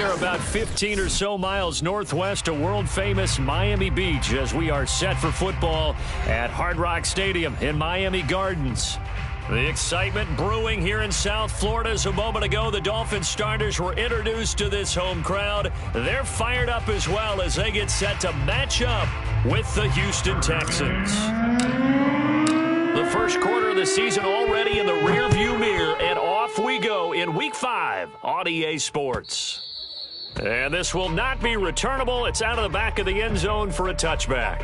We're about 15 or so miles northwest of world-famous Miami Beach as we are set for football at Hard Rock Stadium in Miami Gardens. The excitement brewing here in South Florida as a moment ago the Dolphins starters were introduced to this home crowd. They're fired up as well as they get set to match up with the Houston Texans. The first quarter of the season already in the rearview mirror, and off we go in Week 5 on EA Sports. And this will not be returnable. It's out of the back of the end zone for a touchback.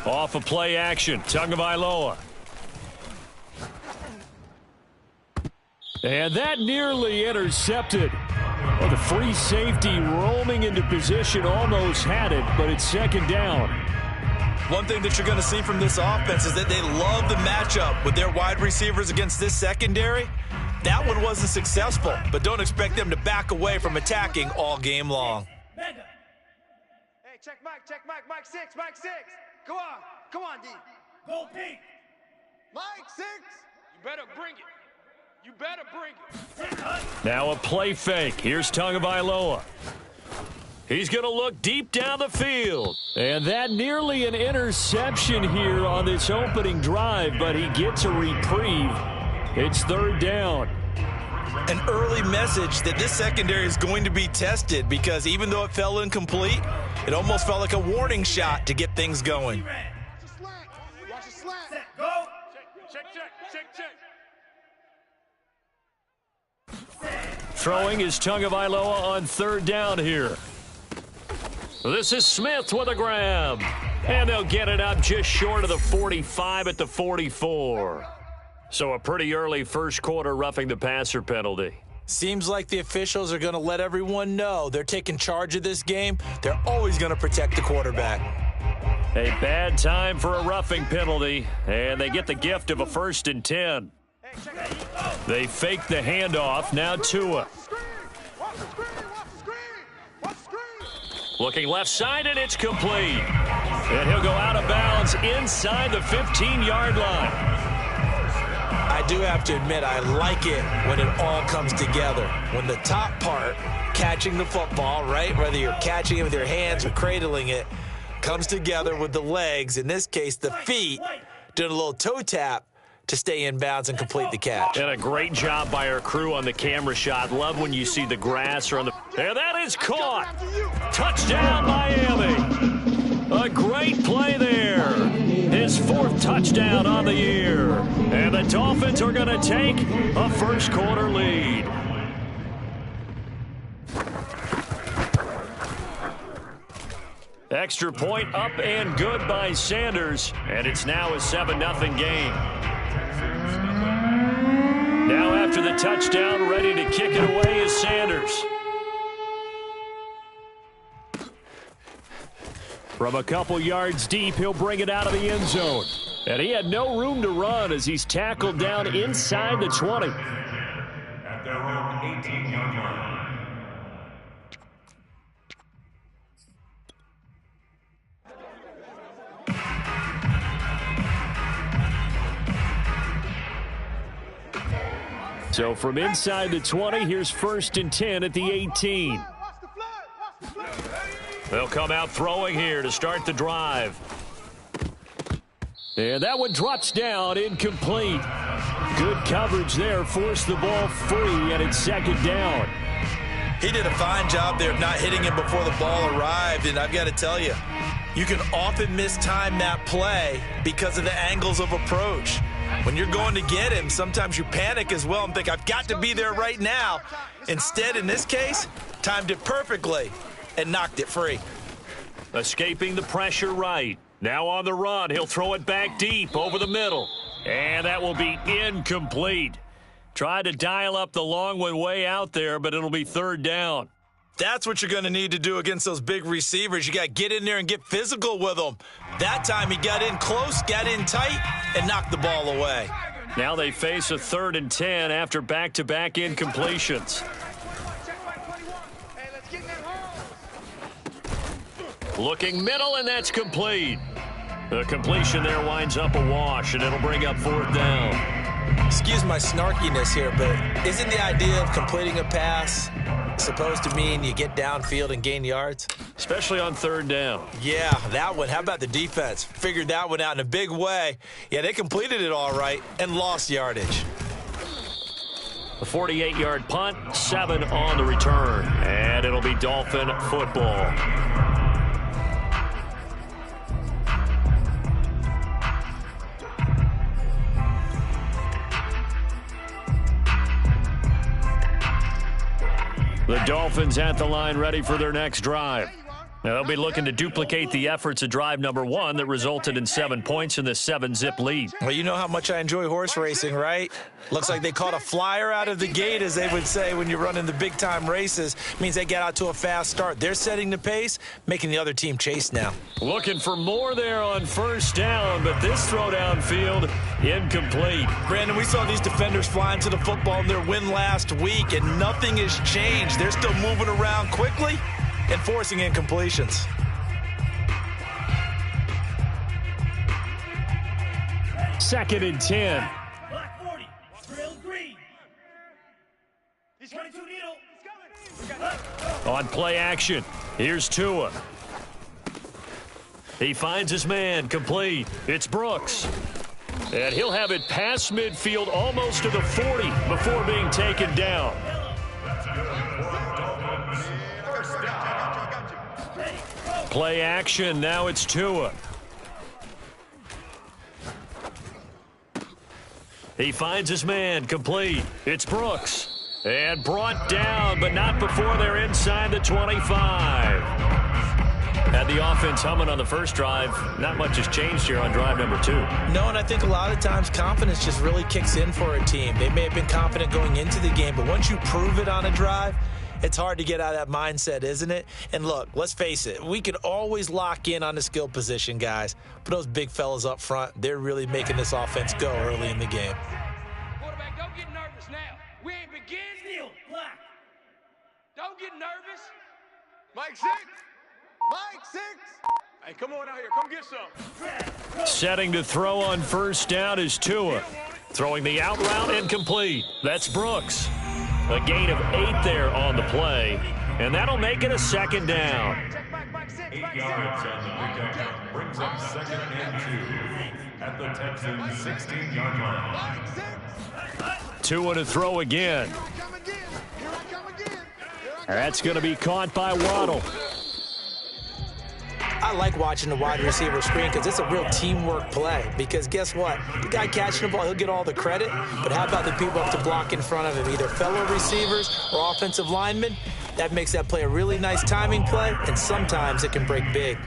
Off of play action, Tagovailoa. And that nearly intercepted. Well, the free safety roaming into position almost had it, but it's second down. One thing that you're going to see from this offense is that they love the matchup with their wide receivers against this secondary. That one wasn't successful, but don't expect them to back away from attacking all game long. Hey, check Mike 6, Mike 6. Come on, D. Go pink. Mike 6. You better bring it. Now a play fake. Here's Tagovailoa. He's going to look deep down the field. And that nearly an interception here on this opening drive, but he gets a reprieve. It's third down. An early message that this secondary is going to be tested because even though it fell incomplete, it almost felt like a warning shot to get things going. Watch the slant. Go. Check. Throwing is Tagovailoa on third down here. This is Smith with a grab. And they'll get it up just short of the 45 at the 44. So a pretty early first quarter roughing the passer penalty. Seems like the officials are going to let everyone know they're taking charge of this game. They're always going to protect the quarterback. A bad time for a roughing penalty, and they get the gift of a 1st and 10. They fake the handoff, now Tua. Looking left side, and it's complete. And he'll go out of bounds inside the 15-yard line. I do have to admit, I like it when it all comes together. When the top part, catching the football, right, whether you're catching it with your hands or cradling it, comes together with the legs, in this case the feet, doing a little toe tap to stay in bounds and complete the catch. And a great job by our crew on the camera shot. Love when you see the grass or on the... And that is caught. Touchdown, Miami. A great play there. His 4th touchdown on the year. And the Dolphins are going to take a first quarter lead. Extra point up and good by Sanders. And it's now a 7-0 game. Now after the touchdown, ready to kick it away is Sanders. From a couple yards deep, he'll bring it out of the end zone. And he had no room to run as he's tackled down inside the 20. At their own 18-yard line. So from inside the 20, here's 1st and 10 at the 18. They'll come out throwing here to start the drive. And that one drops down, incomplete. Good coverage there. Forced the ball free, and it's second down. He did a fine job there of not hitting him before the ball arrived, and I've got to tell you, you can often mistime that play because of the angles of approach. When you're going to get him, sometimes you panic as well and think, I've got to be there right now. Instead, in this case, timed it perfectly and knocked it free. Escaping the pressure right. Now on the run, he'll throw it back deep over the middle. And that will be incomplete. Tried to dial up the long one way out there, but it'll be third down. That's what you're going to need to do against those big receivers. You got to get in there and get physical with them. That time he got in close, got in tight, and knocked the ball away. Now they face a 3rd and 10 after back-to-back incompletions. Looking middle, and that's complete. The completion there winds up a wash, and it'll bring up 4th down. Excuse my snarkiness here, but isn't the idea of completing a pass supposed to mean you get downfield and gain yards? Especially on 3rd down. Yeah, that one. How about the defense? Figured that one out in a big way. Yeah, they completed it all right and lost yardage. A 48-yard punt, 7 on the return, and it'll be Dolphin football. The Dolphins at the line, ready for their next drive. Now, they'll be looking to duplicate the efforts of drive number 1 that resulted in 7 points in this 7-zip lead. Well, you know how much I enjoy horse racing, right? Looks like they caught a flyer out of the gate, as they would say when you're running the big-time races. Means they get out to a fast start. They're setting the pace, making the other team chase now. Looking for more there on 1st down, but this throw downfield, incomplete. Brandon, we saw these defenders flying to the football in their win last week, and nothing has changed. They're still moving around quickly and forcing incompletions. Second and 10. Black 40, drill green. He's 22 needle. On play action, here's Tua. He finds his man, complete. It's Brooks. And he'll have it past midfield almost to the 40 before being taken down. Play action, now it's Tua. He finds his man, complete. It's Brooks. And brought down, but not before they're inside the 25. Had the offense humming on the first drive. Not much has changed here on drive number 2. No, and I think a lot of times confidence just really kicks in for a team. They may have been confident going into the game, but once you prove it on a drive, it's hard to get out of that mindset, isn't it? And look, let's face it, we can always lock in on the skill position, guys. But those big fellas up front, they're really making this offense go early in the game. Quarterback, don't get nervous now. We ain't begin. Steel, black. Don't get nervous. Mike 6. Mike 6. Hey, come on out here. Come get some. Setting to throw on 1st down is Tua. Throwing the out route incomplete. That's Brooks. A gain of 8 there on the play, and that'll make it a 2nd down. 8 yards on the protection brings up 2nd and 2 at the Texans' 16-yard line. Tua to throw again. That's going to be caught by Waddle. I like watching the wide receiver screen because it's a real teamwork play. Because guess what? The guy catching the ball, he'll get all the credit. But how about the people up to block in front of him, either fellow receivers or offensive linemen? That makes that play a really nice timing play, and sometimes it can break big.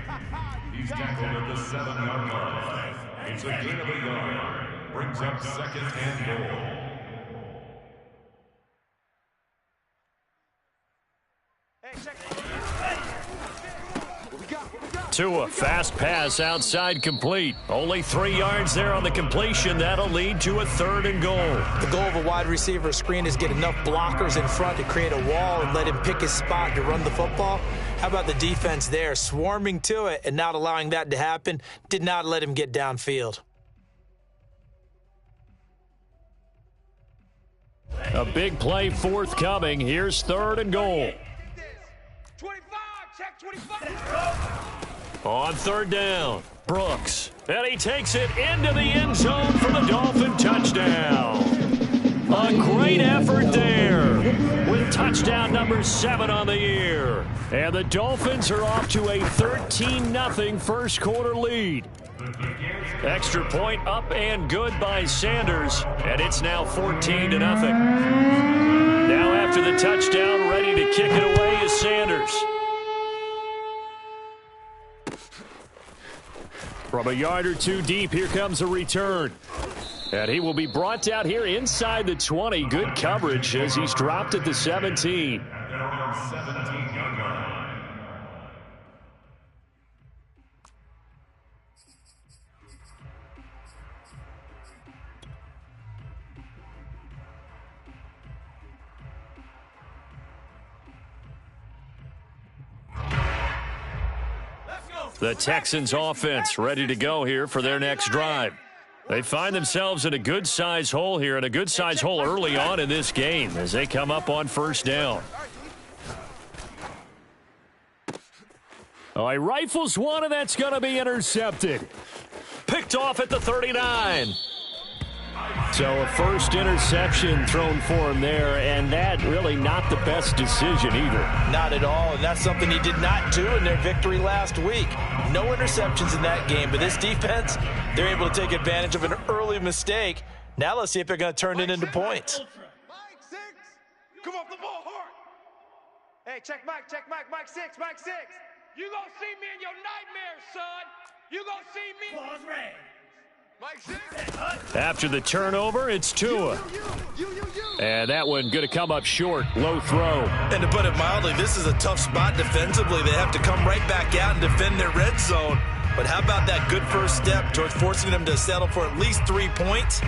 He's tackled at the 7-yard line. It's a gain of a yard. Brings up 2nd and goal. Tua, fast pass outside, complete. Only 3 yards there on the completion. That'll lead to a 3rd and goal. The goal of a wide receiver screen is get enough blockers in front to create a wall and let him pick his spot to run the football. How about the defense there, swarming to it and not allowing that to happen? Did not let him get downfield. A big play forthcoming. Here's 3rd and goal. 25, check 25. On 3rd down, Brooks. And he takes it into the end zone for the Dolphin touchdown. A great effort there with touchdown number 7 on the year. And the Dolphins are off to a 13-0 first quarter lead. Extra point up and good by Sanders, and it's now 14-0. Now after the touchdown, ready to kick it away is Sanders. From a yard or two deep, here comes a return. And he will be brought out here inside the 20. Good coverage as he's dropped at the 17. The Texans offense ready to go here for their next drive. They find themselves in a good-size hole here, and a good-size hole early on in this game as they come up on first down. Oh, he rifles one, and that's going to be intercepted. Picked off at the 39. So a first interception thrown for him there, and that really not the best decision either. Not at all, and that's something he did not do in their victory last week. No interceptions in that game, but this defense, they're able to take advantage of an early mistake. Now let's see if they're going to turn it into points. Mike 6, come off the ball hard. Hey, check Mike 6, Mike 6. You gonna see me in your nightmares, son. You gonna see me. Claws raised. Mike 6. After the turnover, it's Tua. And that one going to come up short. Low throw. And to put it mildly, this is a tough spot defensively. They have to come right back out and defend their red zone. But how about that good first step towards forcing them to settle for at least 3 points?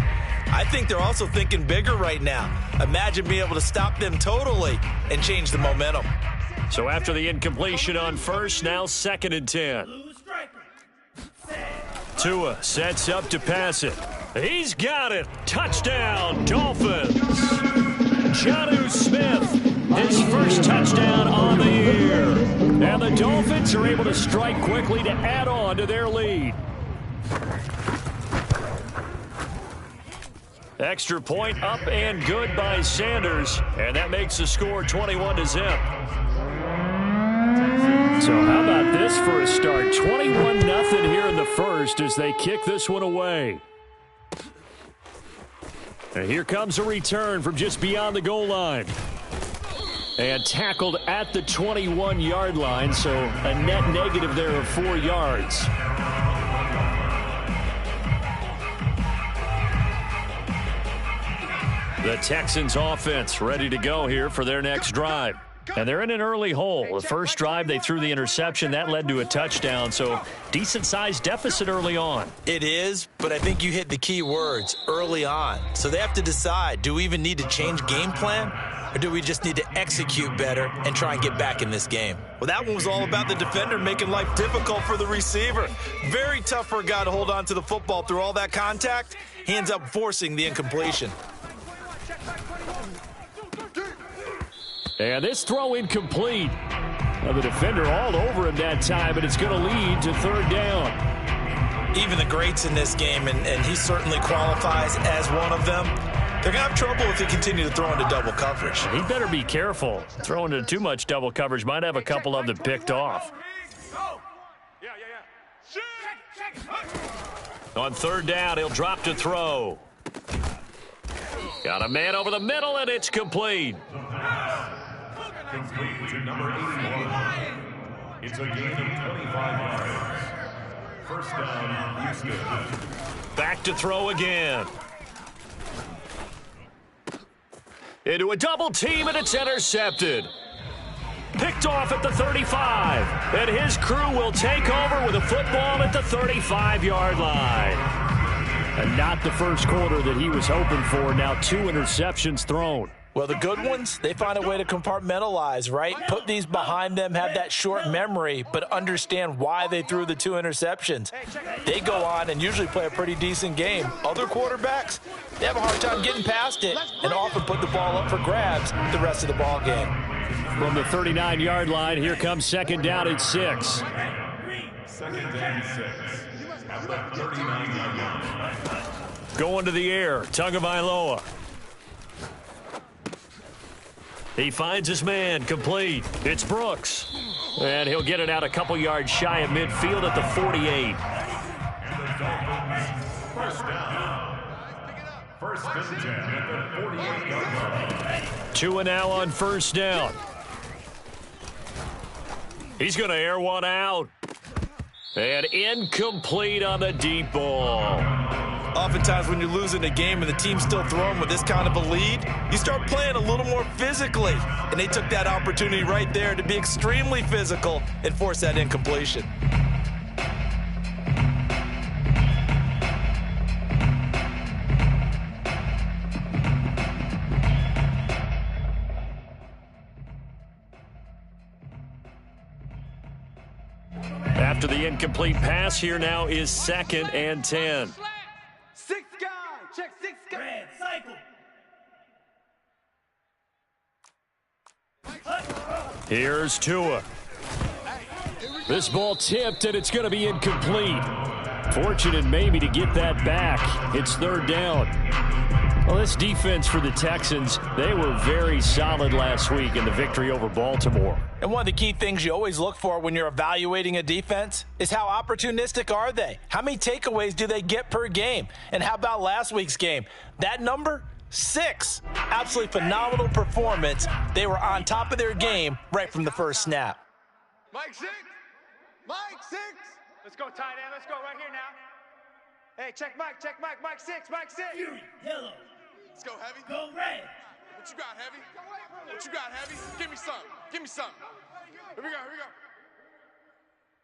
I think they're also thinking bigger right now. Imagine being able to stop them totally and change the momentum. So after the incompletion on first, now 2nd and 10. Blue striker. Tua sets up to pass it. He's got it. Touchdown, Dolphins. Jonnu Smith, his first touchdown on the year. And the Dolphins are able to strike quickly to add on to their lead. Extra point up and good by Sanders. And that makes the score 21-0. So how about this for a start? 21-0 here in the first as they kick this one away. And here comes a return from just beyond the goal line. And tackled at the 21-yard line, so a net negative there of 4 yards. The Texans offense ready to go here for their next drive. And they're in an early hole. The first drive, they threw the interception. That led to a touchdown, so decent-sized deficit early on. It is, but I think you hit the key words, early on. So they have to decide, do we even need to change game plan, or do we just need to execute better and try and get back in this game? Well, that one was all about the defender making life difficult for the receiver. Very tough for a guy to hold on to the football through all that contact. He ends up forcing the incompletion. And this throw incomplete. Well, the defender all over him that time, but it's going to lead to 3rd down. Even the greats in this game, and he certainly qualifies as one of them, they're going to have trouble if they continue to throw into double coverage. He better be careful. Throwing into too much double coverage might have a couple of them picked off. On 3rd down, he'll drop to throw. Got a man over the middle, and it's complete. Complete to number 81. It's a gain of 25 yards. First down, Houston. Back to throw again. Into a double team, and it's intercepted. Picked off at the 35. And his crew will take over with a football at the 35-yard line. And not the first quarter that he was hoping for. Now 2 interceptions thrown. Well, the good ones, they find a way to compartmentalize, right? Put these behind them, have that short memory, but understand why they threw the 2 interceptions. They go on and usually play a pretty decent game. Other quarterbacks, they have a hard time getting past it and often put the ball up for grabs the rest of the ball game. From the 39-yard line, here comes 2nd down and 6. 2nd and 6. At at the 39-yard line. Going to the air, Tagovailoa. He finds his man, complete. It's Brooks. And he'll get it out a couple yards shy of midfield at the 48. And the Dolphins, first down. First and 10 at the 48-yard line. Tua now on first down. He's going to air one out. And incomplete on the deep ball. Oftentimes when you're losing a game and the team's still throwing with this kind of a lead, you start playing a little more physically. And they took that opportunity right there to be extremely physical and force that incompletion. After the incomplete pass, here now is 2nd and 10. Six guy. Check six guy. Red cycle. Here's Tua. This ball tipped, and it's going to be incomplete. Fortunate maybe to get that back. It's 3rd down. Well, this defense for the Texans, they were very solid last week in the victory over Baltimore. And one of the key things you always look for when you're evaluating a defense is how opportunistic are they? How many takeaways do they get per game? And how about last week's game? That number, 6. Absolutely phenomenal performance. They were on top of their game right from the first snap. Mike 6. Mike 6. Let's go tight end. Let's go right here now. Hey, check Mike. Mike 6. Mike 6. Fury, yellow. Let's go heavy. Go red. What you got, heavy? What you got, heavy? Give me some. Give me some. Here we go.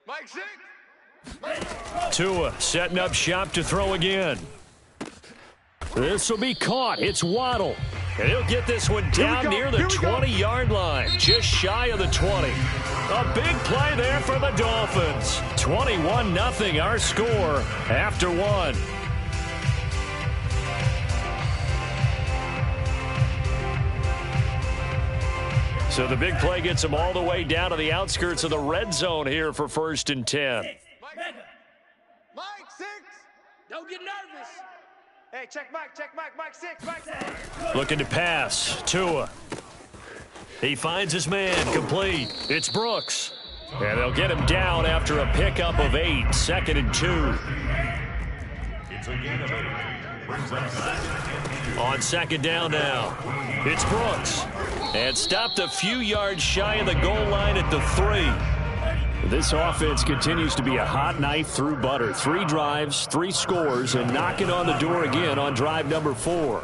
Mike 6. Tua setting up shop to throw again. This will be caught. It's Waddle. And he'll get this one down near the 20-yard line, just shy of the 20. A big play there for the Dolphins. 21-0 our score after 1. So the big play gets them all the way down to the outskirts of the red zone here for 1st and 10. Mike 6. Don't get nervous. Hey, check Mike 6. Mike 6. Looking to pass. Tua. He finds his man, complete. It's Brooks. And they'll get him down after a pickup of 8, 2nd and 2. It's a gain of 8. Brings up 2nd. On 2nd down now. It's Brooks. And stopped a few yards shy of the goal line at the 3. This offense continues to be a hot knife through butter. 3 drives, 3 scores, and knocking on the door again on drive number 4.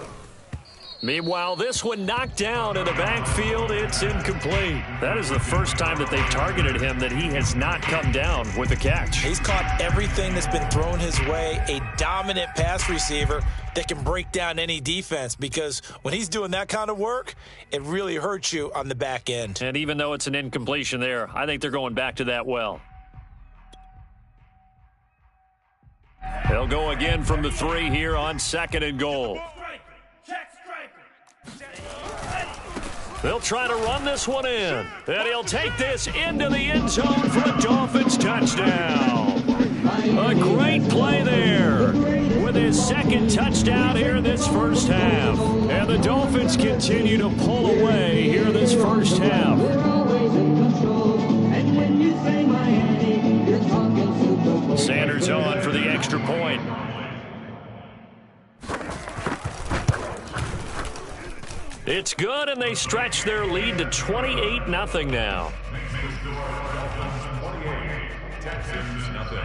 Meanwhile, this one knocked down in the backfield. It's incomplete. That is the first time that they've targeted him that he has not come down with a catch. He's caught everything that's been thrown his way. A dominant pass receiver that can break down any defense, because when he's doing that kind of work, it really hurts you on the back end. And even though it's an incompletion there, I think they're going back to that well. They'll go again from the 3 here on 2nd and goal. They'll try to run this one in. And he'll take this into the end zone for a Dolphins touchdown. A great play there with his 2nd touchdown here this first half. And the Dolphins continue to pull away here this first half. Sanders on for the extra point. It's good, and they stretch their lead to 28-0 now. 28, Texans nothing.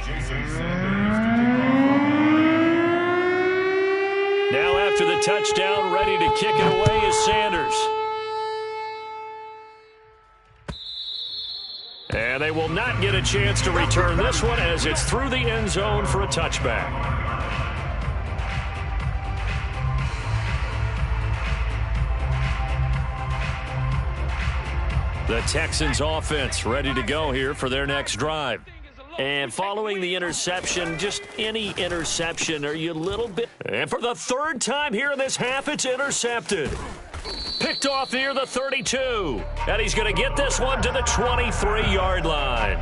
Jason Sanders to kick off. Now after the touchdown, ready to kick it away is Sanders. And they will not get a chance to return this one as it's through the end zone for a touchback. The Texans offense ready to go here for their next drive. And following the interception, just any interception, are you a little bit... And for the 3rd time here in this half, it's intercepted. Picked off near the 32. And he's going to get this one to the 23-yard line.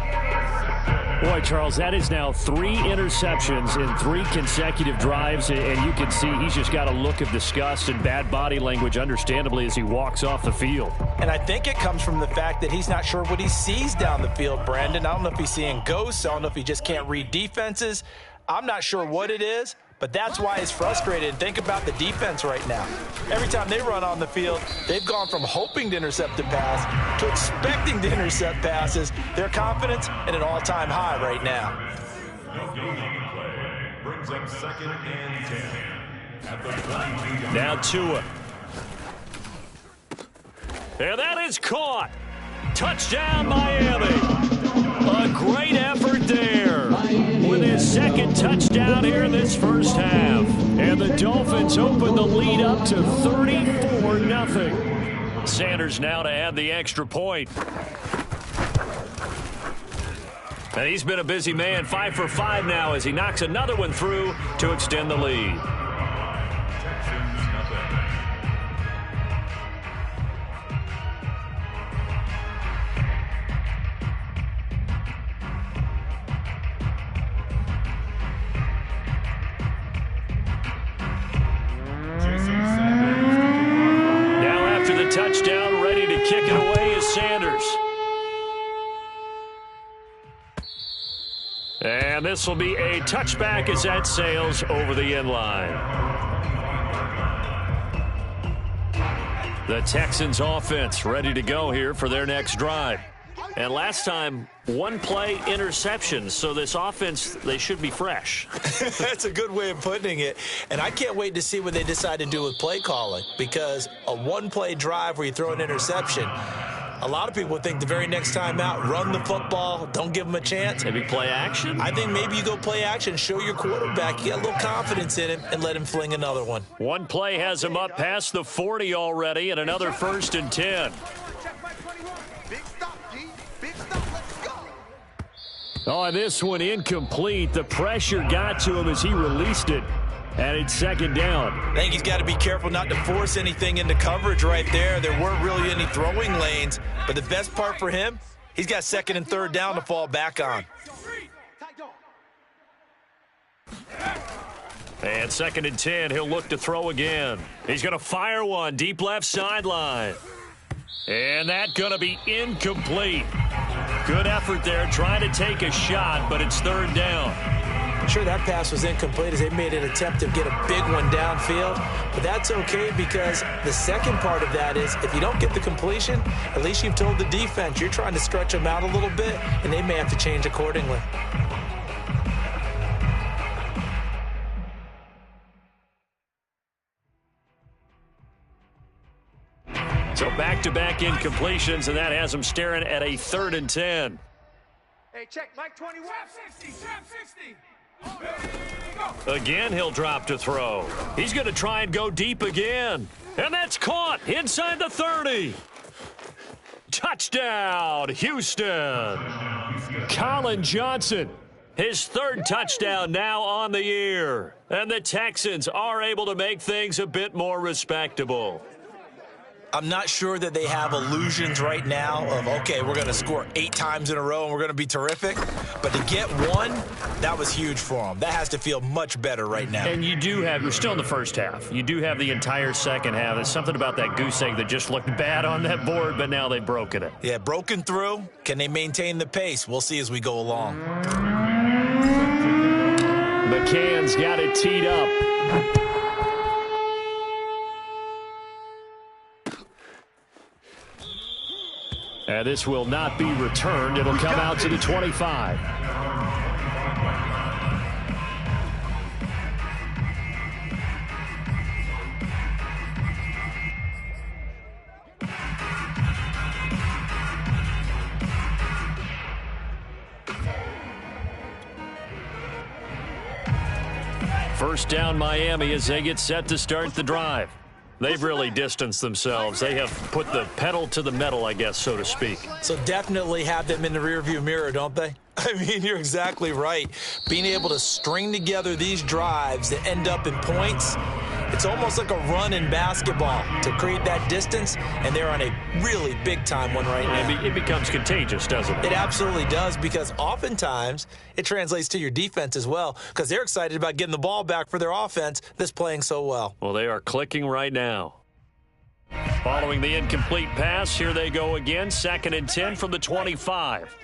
Boy, Charles, that is now 3 interceptions in 3 consecutive drives, and you can see he's just got a look of disgust and bad body language, understandably, as he walks off the field. And I think it comes from the fact that he's not sure what he sees down the field, Brandon. I don't know if he's seeing ghosts. I don't know if he just can't read defenses. I'm not sure what it is, but that's why he's frustrated. And think about the defense right now. Every time they run on the field, they've gone from hoping to intercept a pass to expecting to intercept passes. Their confidence at an all-time high right now. Brings up 2nd and 10 at the 22. Now Tua. And that is caught. Touchdown, Miami. A great effort there with his second touchdown here in this first half. And the Dolphins open the lead up to 34-0. Sanders now to add the extra point. And he's been a busy man, 5 for 5 now as he knocks another one through to extend the lead. Touchdown, ready to kick it away is Sanders. And this will be a touchback as that sails over the end line. The Texans offense ready to go here for their next drive. And last time, 1-play interception, so this offense, they should be fresh. That's a good way of putting it. And I can't wait to see what they decide to do with play calling, because a 1-play drive where you throw an interception, a lot of people think the very next time out, run the football, don't give them a chance. Maybe play action? I think maybe you go play action, show your quarterback, you got a little confidence in him, and let him fling another one. One play has him up past the 40 already, and another 1st and 10. Oh, this one incomplete. The pressure got to him as he released it, and it's 2nd down. I think he's got to be careful not to force anything into coverage right there. There weren't really any throwing lanes, but the best part for him, he's got 2nd and 3rd down to fall back on. And 2nd and 10, he'll look to throw again. He's going to fire one, deep left sideline. And that's going to be incomplete. Good effort there, trying to take a shot, but it's 3rd down. I'm sure that pass was incomplete as they made an attempt to get a big one downfield. But that's okay, because the second part of that is if you don't get the completion, at least you've told the defense you're trying to stretch them out a little bit, and they may have to change accordingly. So back-to-back incompletions, and that has him staring at a 3rd and 10. Hey, check, Mike 21. Trap 60. Again, he'll drop to throw. He's going to try and go deep again. And that's caught inside the 30. Touchdown, Houston. Colin Johnson, his 3rd touchdown now on the year. And the Texans are able to make things a bit more respectable. I'm not sure that they have illusions right now of, okay, we're going to score 8 times in a row and we're going to be terrific. But to get one, that was huge for them. That has to feel much better right now. And you do have, you're still in the first half. You do have the entire second half. There's something about that goose egg that just looked bad on that board, but now they've broken it. Yeah, broken through. Can they maintain the pace? We'll see as we go along. McCann's got it teed up. And this will not be returned. It'll come out to the 25. First down, Miami, as they get set to start the drive. They've really distanced themselves. They have put the pedal to the metal, I guess, so to speak. So definitely have them in the rearview mirror, don't they? I mean, you're exactly right. Being able to string together these drives that end up in points, It's almost like a run in basketball to create that distance, and they're on a really big-time one right now. It becomes contagious, doesn't it? It absolutely does, because oftentimes it translates to your defense as well, because they're excited about getting the ball back for their offense that's playing so well. Well, they are clicking right now. Following the incomplete pass, here they go again. 2nd and 10 from the 25.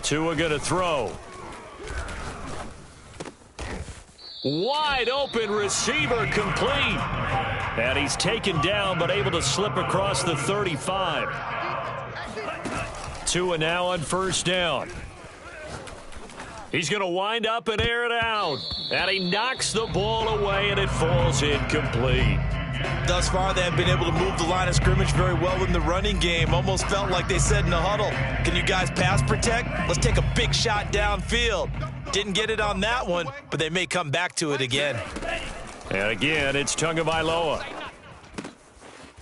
Tua going to throw. Wide open receiver, complete. And he's taken down but able to slip across the 35. Tua now on 1st down. He's going to wind up and air it out. And he knocks the ball away and it falls incomplete. Thus far, they have been able to move the line of scrimmage very well in the running game. Almost felt like they said in the huddle, can you guys pass protect? Let's take a big shot downfield. Didn't get it on that one, but they may come back to it again. And again, it's Tagovailoa.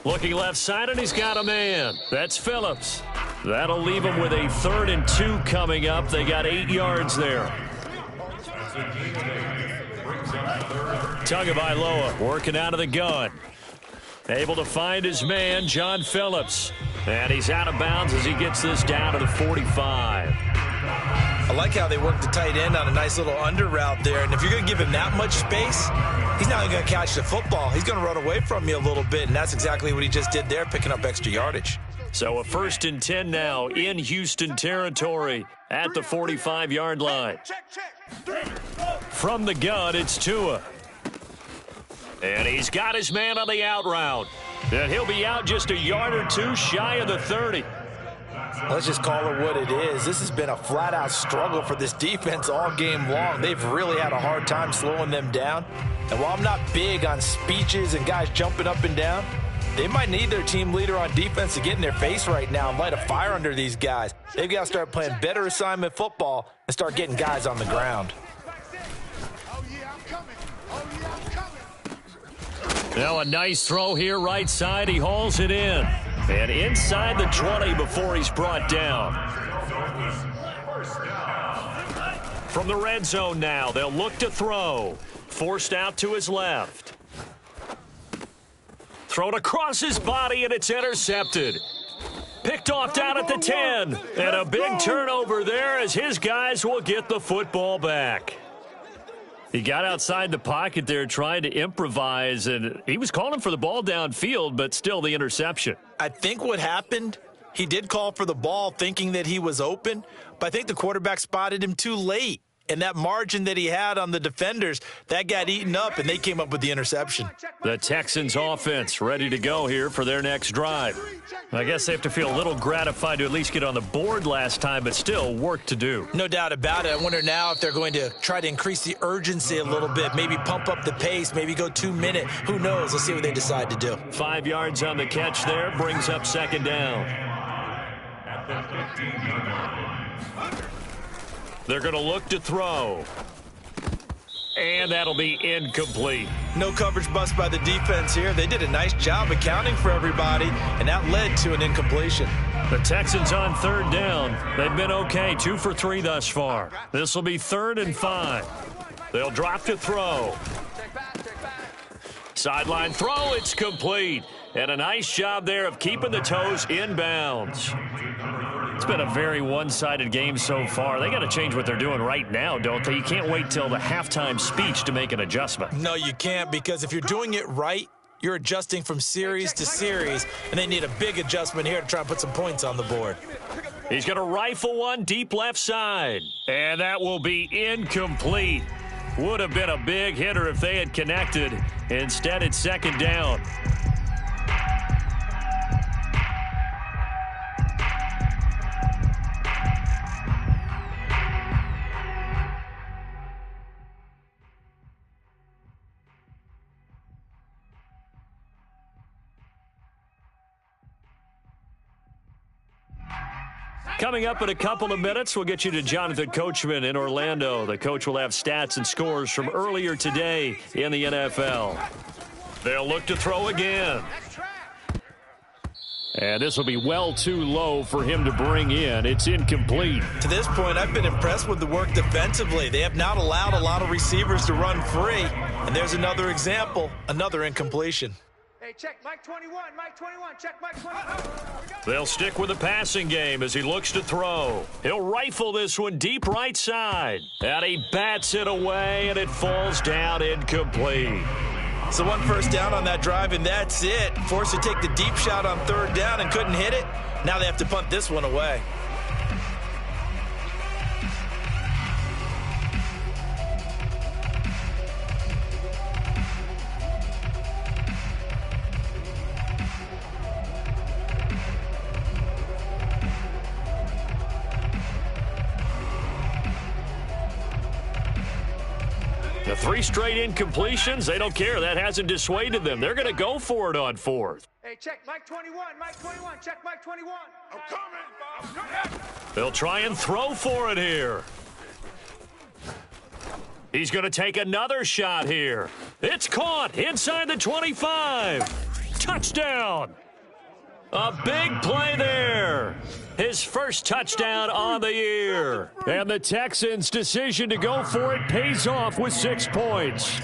Looking left side, and he's got a man. That's Phillips. That'll leave him with a 3rd and 2 coming up. They got 8 yards there. Tagovailoa working out of the gun. Able to find his man, John Phillips. And he's out of bounds as he gets this down to the 45. I like how they work the tight end on a nice little under route there. And if you're going to give him that much space, he's not going to catch the football. He's going to run away from you a little bit, and that's exactly what he just did there, picking up extra yardage. So a 1st and 10 now in Houston territory at the 45-yard line. From the gun, it's Tua. And he's got his man on the out route. And he'll be out just a yard or 2 shy of the 30. Let's just call it what it is. This has been a flat-out struggle for this defense all game long. They've really had a hard time slowing them down. And while I'm not big on speeches and guys jumping up and down, they might need their team leader on defense to get in their face right now and light a fire under these guys. They've got to start playing better assignment football and start getting guys on the ground. Now a nice throw here right side. He hauls it in. And inside the 20 before he's brought down. From the red zone now, they'll look to throw. Forced out to his left. Thrown across his body, and it's intercepted. Picked off down at the 10. And a big turnover there as his guys will get the football back. He got outside the pocket there trying to improvise, and he was calling for the ball downfield, but still the interception. I think what happened, he did call for the ball thinking that he was open, but I think the quarterback spotted him too late. And that margin that he had on the defenders, that got eaten up, and they came up with the interception. The Texans offense ready to go here for their next drive. I guess they have to feel a little gratified to at least get on the board last time, but still work to do. No doubt about it. I wonder now if they're going to try to increase the urgency a little bit, maybe pump up the pace, maybe go 2-minute. Who knows? Let's see what they decide to do. 5 yards on the catch there, brings up 2nd down. At the 15-yard line. They're going to look to throw. And that'll be incomplete. No coverage bust by the defense here. They did a nice job accounting for everybody, and that led to an incompletion. The Texans on 3rd down. They've been okay, 2 for 3 thus far. This will be 3rd and 5. They'll drop to throw. Sideline throw, it's complete. And a nice job there of keeping the toes inbounds. It's been a very one-sided game so far. They got to change what they're doing right now, don't they? You can't wait till the halftime speech to make an adjustment. No, you can't, because if you're doing it right, you're adjusting from series to series, and they need a big adjustment here to try and put some points on the board. He's going to rifle one deep left side, and that will be incomplete. Would have been a big hitter if they had connected. Instead, it's 2nd down. Coming up in a couple of minutes, we'll get you to Jonathan Coachman in Orlando. The coach will have stats and scores from earlier today in the NFL. They'll look to throw again. And this will be well too low for him to bring in. It's incomplete. To this point, I've been impressed with the work defensively. They have not allowed a lot of receivers to run free. And there's another example, another incompletion. Hey, check Mike 21, Mike 21, check Mike 21. They'll stick with the passing game as he looks to throw. He'll rifle this one deep right side. And he bats it away, and it falls down incomplete. So 1 first down on that drive, and that's it. Forced to take the deep shot on 3rd down and couldn't hit it. Now they have to punt this one away. The 3 straight incompletions, they don't care. That hasn't dissuaded them. They're going to go for it on 4th. Hey, check Mike 21, Mike 21, check Mike 21. I'm coming. They'll try and throw for it here. He's going to take another shot here. It's caught inside the 25. Touchdown. A big play there. His first touchdown on the year. And the Texans' decision to go for it pays off with 6 points.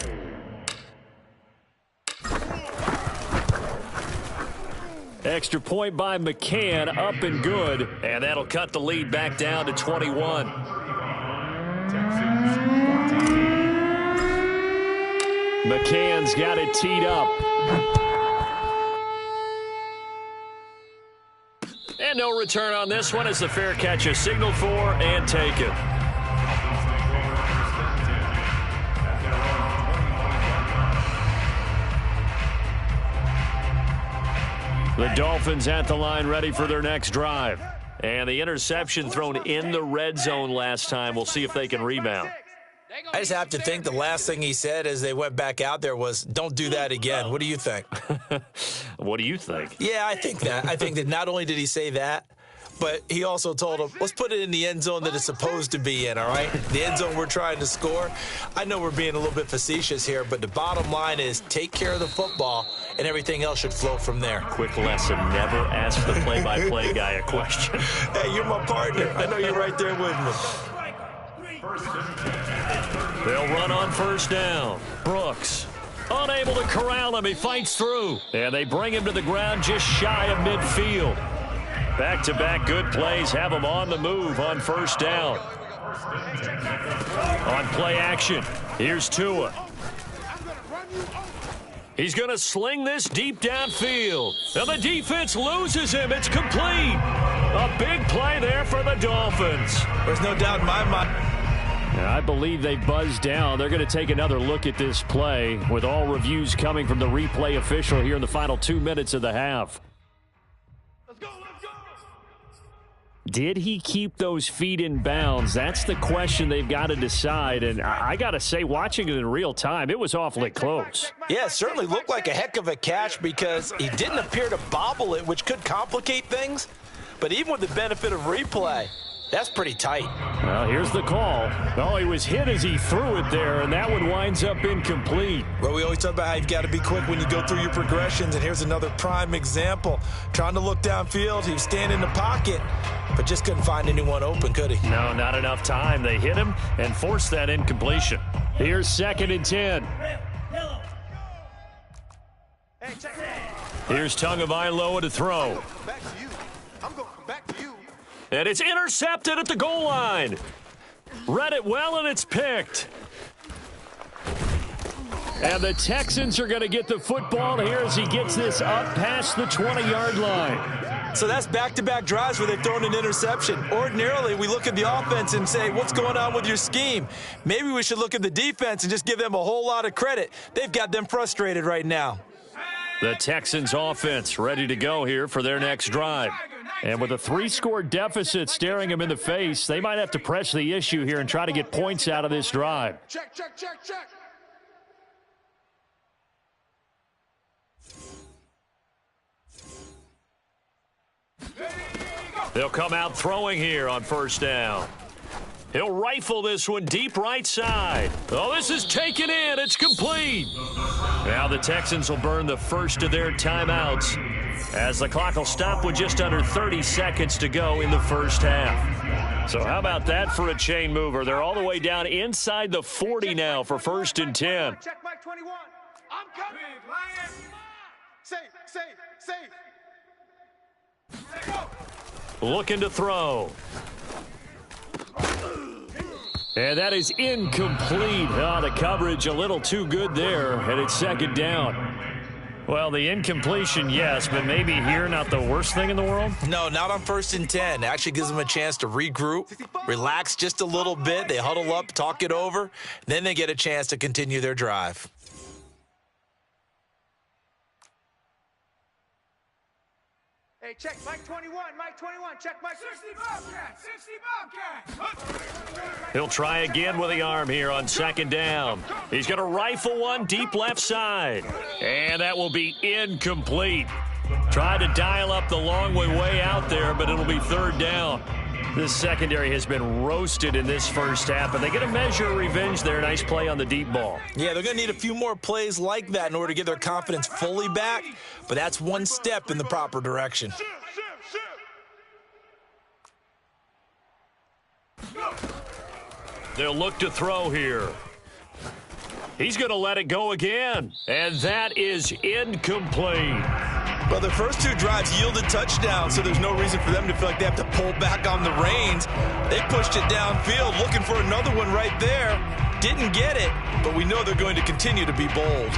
Extra point by McCann, up and good. And that'll cut the lead back down to 21. McCann's got it teed up. And no return on this one as the fair catch is signaled for and taken. The Dolphins at the line ready for their next drive. And the interception thrown in the red zone last time. We'll see if they can rebound. I just have to think the last thing he said as they went back out there was, don't do that again. What do you think? What do you think? Yeah, I think that. I think that not only did he say that, but he also told him, let's put it in the end zone that it's supposed to be in, all right? The end zone we're trying to score. I know we're being a little bit facetious here, but the bottom line is take care of the football, and everything else should flow from there. Quick lesson, never ask the play-by-play guy a question. Hey, you're my partner. I know you're right there with me. They'll run on 1st down. Brooks, unable to corral him. He fights through. And they bring him to the ground just shy of midfield. Back-to-back good plays have him on the move on 1st down. On play action, here's Tua. He's going to sling this deep downfield. And the defense loses him. It's complete. A big play there for the Dolphins. There's no doubt in my mind. I believe they buzzed down. They're going to take another look at this play with all reviews coming from the replay official here in the final 2 minutes of the half. Let's go, let's go. Did he keep those feet in bounds? That's the question they've got to decide. And I got to say, watching it in real time, it was awfully close. Yeah, it certainly looked like a heck of a catch because he didn't appear to bobble it, which could complicate things. But even with the benefit of replay, that's pretty tight. Well, here's the call. Oh, he was hit as he threw it there, and that one winds up incomplete. Well, we always talk about how you've got to be quick when you go through your progressions, and here's another prime example. Trying to look downfield, he was standing in the pocket, but just couldn't find anyone open, could he? No, not enough time. They hit him and forced that incompletion. Here's 2nd and 10. Hey, check. Here's Tagovailoa to throw. Back to you. I'm going back to you. And it's intercepted at the goal line. Read it well, and it's picked. And the Texans are going to get the football here as he gets this up past the 20-yard line. So that's back-to-back drives where they've thrown an interception. Ordinarily, we look at the offense and say, what's going on with your scheme? Maybe we should look at the defense and just give them a whole lot of credit. They've got them frustrated right now. The Texans offense ready to go here for their next drive. And with a 3-score deficit staring them in the face, they might have to press the issue here and try to get points out of this drive. Check, check, check, check. They'll come out throwing here on 1st down. He'll rifle this one deep right side. Oh, this is taken in. It's complete. Now the Texans will burn the first of their timeouts as the clock will stop with just under 30 seconds to go in the first half. So how about that for a chain mover? They're all the way down inside the 40 now for 1st and 10. Check Mike Mike 21. I'm coming. Safe. Looking to throw. And that is incomplete. The coverage a little too good there, and it's second down. Well, the incompletion, yes, but maybe here not the worst thing in the world? No, not on 1st and 10. Actually gives them a chance to regroup, relax just a little bit. They huddle up, talk it over, then they get a chance to continue their drive. Hey, check Mike 21. Check Mike 60 Bobcat. He'll try again with the arm here on second down. He's going to rifle one deep left side. And that will be incomplete. Tried to dial up the long way out there, but it'll be third down. This secondary has been roasted in this first half, and they get a measure of revenge there. Nice play on the deep ball. Yeah, they're going to need a few more plays like that in order to get their confidence fully back, but that's one step in the proper direction. They'll look to throw here. He's going to let it go again, and that is incomplete. Well, the first two drives yielded touchdowns, so there's no reason for them to feel like they have to pull back on the reins. They pushed it downfield, looking for another one right there. Didn't get it, but we know they're going to continue to be bold.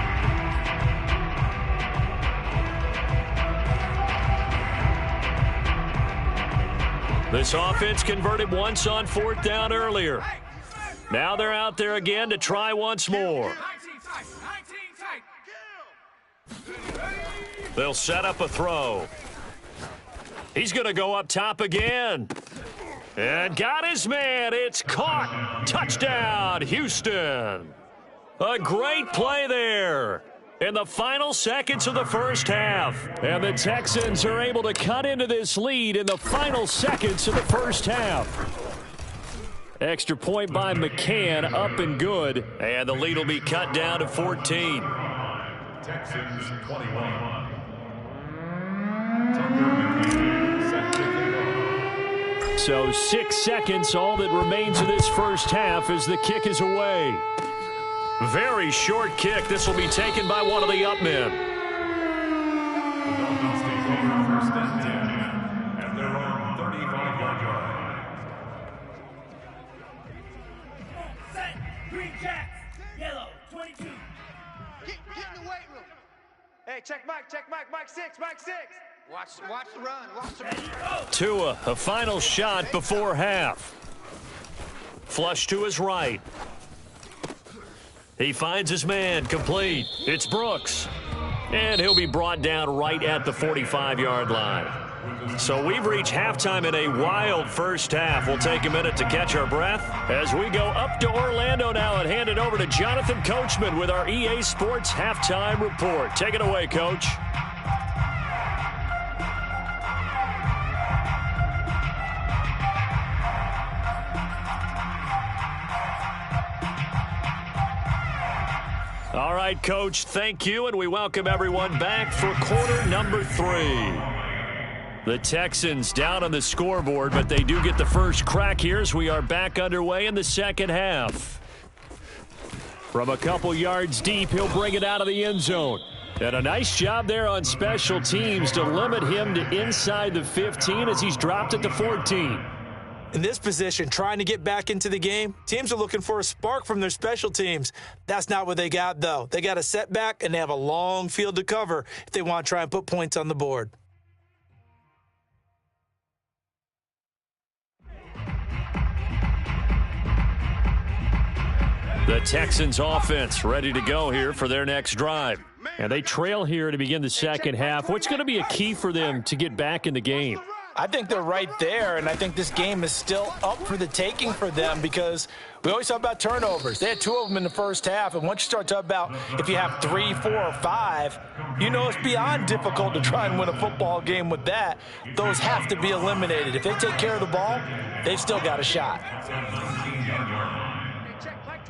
This offense converted once on 4th down earlier. Now they're out there again to try once more. They'll set up a throw. He's going to go up top again. And got his man. It's caught. Touchdown, Houston. A great play there in the final seconds of the first half. And the Texans are able to cut into this lead in the final seconds of the first half. Extra point by McCann, up and good. And the lead will be cut down to 14. Texans 21. So 6 seconds, all that remains of this first half as the kick is away. Very short kick. This will be taken by one of the up men. The Dolphins take over 1st and 10 at their own 35-yard line. Set. Green Jacks. Yellow. 22. Get in the weight room. Hey, check Mike 6. Watch the run. Tua, a final shot before half. Flush to his right. He finds his man, complete. It's Brooks. And he'll be brought down right at the 45-yard line. So we've reached halftime in a wild first half. We'll take a minute to catch our breath as we go up to Orlando now and hand it over to Jonathan Coachman with our EA Sports Halftime Report. Take it away, Coach. All right, Coach, thank you, and we welcome everyone back for quarter number 3. The Texans down on the scoreboard, but they do get the first crack here as we are back underway in the second half. From a couple yards deep, he'll bring it out of the end zone. And a nice job there on special teams to limit him to inside the 15 as he's dropped at the 14. In this position, trying to get back into the game, teams are looking for a spark from their special teams. That's not what they got, though. They got a setback, and they have a long field to cover if they want to try and put points on the board. The Texans offense ready to go here for their next drive. And they trail here to begin the second half. What's going to be a key for them to get back in the game? I think they're right there, and I think this game is still up for the taking for them because we always talk about turnovers. They had 2 of them in the first half, and once you start talking about if you have 3, 4, or 5, you know it's beyond difficult to try and win a football game with that. Those have to be eliminated. If they take care of the ball, they've still got a shot. Check Mike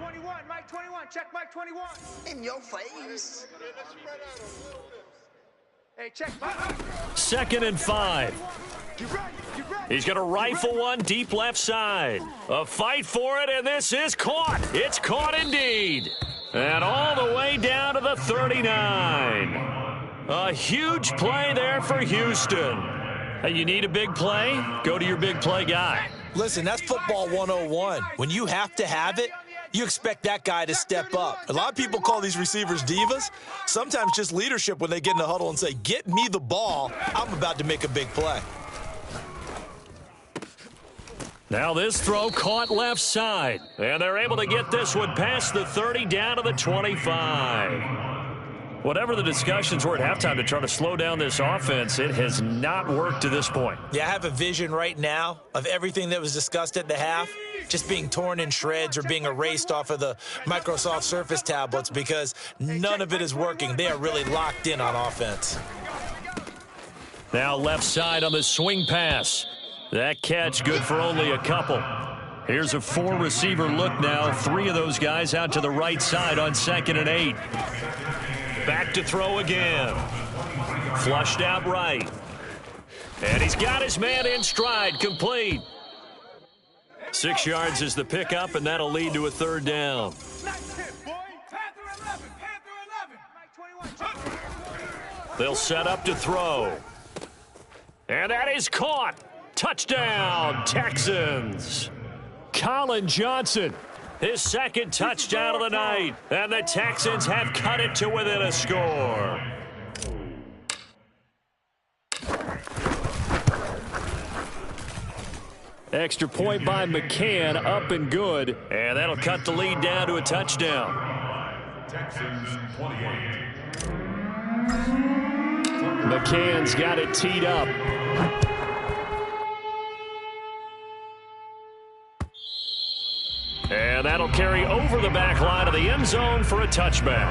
21. Check Mike 21. In your face. Hey, check Mike. 2nd and 5. He's going to rifle one deep left side. A fight for it, and this is caught. It's caught indeed. And all the way down to the 39. A huge play there for Houston. Hey, you need a big play? Go to your big play guy. Listen, that's football 101. When you have to have it, you expect that guy to step up. A lot of people call these receivers divas. Sometimes just leadership when they get in the huddle and say, get me the ball. I'm about to make a big play. Now this throw caught left side. And they're able to get this one past the 30 down to the 25. Whatever the discussions were at halftime to try to slow down this offense, it has not worked to this point. Yeah, I have a vision right now of everything that was discussed at the half just being torn in shreds or being erased off of the Microsoft Surface tablets because none of it is working. They are really locked in on offense. Now left side on the swing pass. That catch good for only a couple. Here's a 4-receiver look now. 3 of those guys out to the right side on 2nd and 8. Back to throw again. Flushed out right. And he's got his man in stride, complete. 6 yards is the pickup, and that'll lead to a 3rd down. They'll set up to throw. And that is caught. Touchdown, Texans. Colin Johnson, his 2nd touchdown of the night. And the Texans have cut it to within a score. Extra point by McCann, up and good. And that'll cut the lead down to a touchdown. Texans 28. McCann's got it teed up. And that'll carry over the back line of the end zone for a touchback.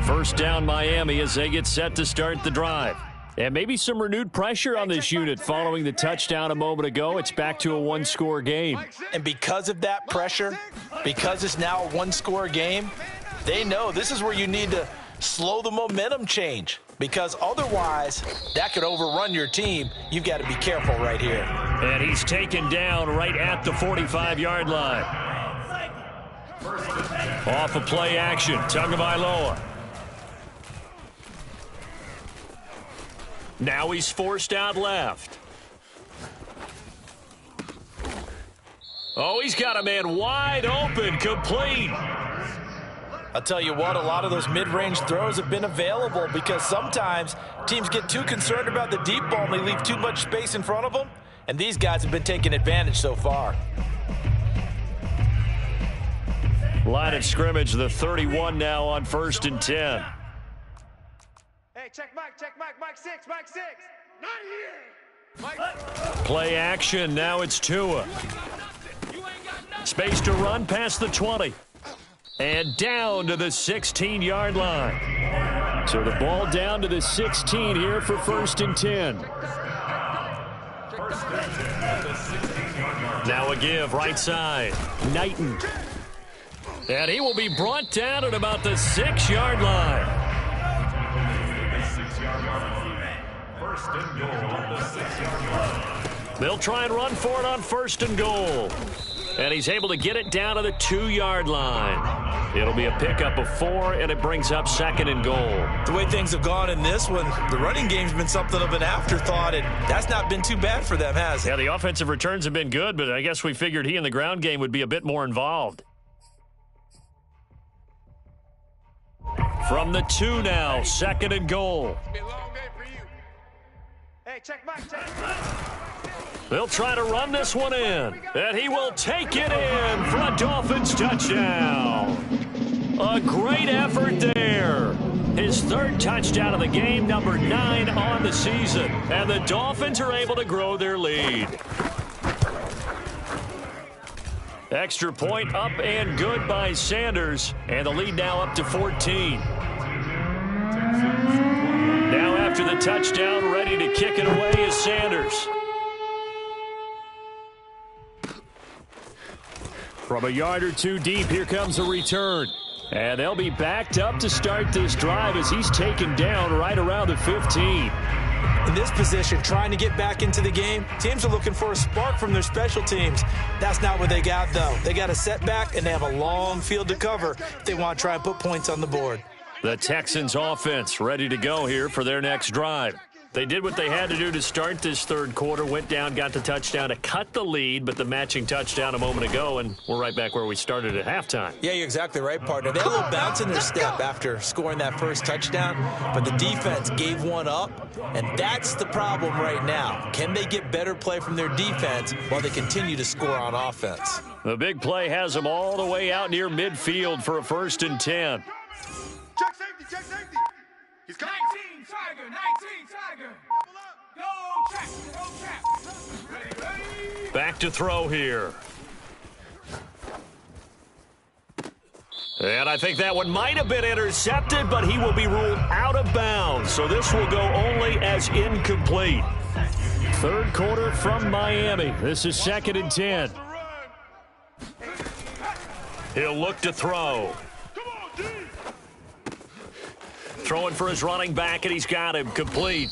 First down Miami as they get set to start the drive. And maybe some renewed pressure on this unit following the touchdown a moment ago. It's back to a 1-score game. And because of that pressure, because it's now a 1-score game, they know this is where you need to slow the momentum change. Because otherwise, that could overrun your team. You've got to be careful right here. And he's taken down right at the 45-yard line. Off of play action, Tagovailoa. Now he's forced out left. Oh, he's got a man wide open, complete. I'll tell you what, a lot of those mid-range throws have been available because sometimes teams get too concerned about the deep ball and they leave too much space in front of them, and these guys have been taking advantage so far. Line of scrimmage, the 31 now on 1st and 10. Hey, check Mike, Mike 6, Mike 6. Not here. Mike. Play action, now it's Tua. Space to run past the 20. And down to the 16-yard line. So the ball down to the 16 here for 1st and 10. Now a give, right side. Knighton. And he will be brought down at about the 6-yard line. First and goal on the 6-yard line. They'll try and run for it on 1st and goal. And he's able to get it down to the 2-yard line. It'll be a pickup of 4, and it brings up 2nd and goal. The way things have gone in this one, the running game's been something of an afterthought, and that's not been too bad for them, has it? Yeah, the offensive returns have been good, but I guess we figured he in the ground game would be a bit more involved. From the 2 now, 2nd and goal. It's gonna be a long day for you. Hey, check Mike, check Mike. They'll try to run this one in, and he will take it in for a Dolphins touchdown. A great effort there. His 3rd touchdown of the game, number 9 on the season. And the Dolphins are able to grow their lead. Extra point up and good by Sanders, and the lead now up to 14. Now after the touchdown, ready to kick it away is Sanders. From a yard or 2 deep, here comes a return. And they'll be backed up to start this drive as he's taken down right around the 15. In this position, trying to get back into the game, teams are looking for a spark from their special teams. That's not what they got, though. They got a setback, and they have a long field to cover if they want to try and put points on the board. The Texans offense ready to go here for their next drive. They did what they had to do to start this third quarter, went down, got the touchdown to cut the lead, but the matching touchdown a moment ago, and we're right back where we started at halftime. Yeah, you're exactly right, partner. They had a little bounce in their step after scoring that first touchdown, but the defense gave one up, and that's the problem right now. Can they get better play from their defense while they continue to score on offense? The big play has them all the way out near midfield for a 1st and 10. Check safety, check safety. He's coming. 19 Tiger, 19 Tiger. Go trap, go trap. Ready, ready. Back to throw here. And I think that one might have been intercepted, but he will be ruled out of bounds. So this will go only as incomplete. Third quarter from Miami. This is 2nd and 10. He'll look to throw. Throwing for his running back, and he's got him complete.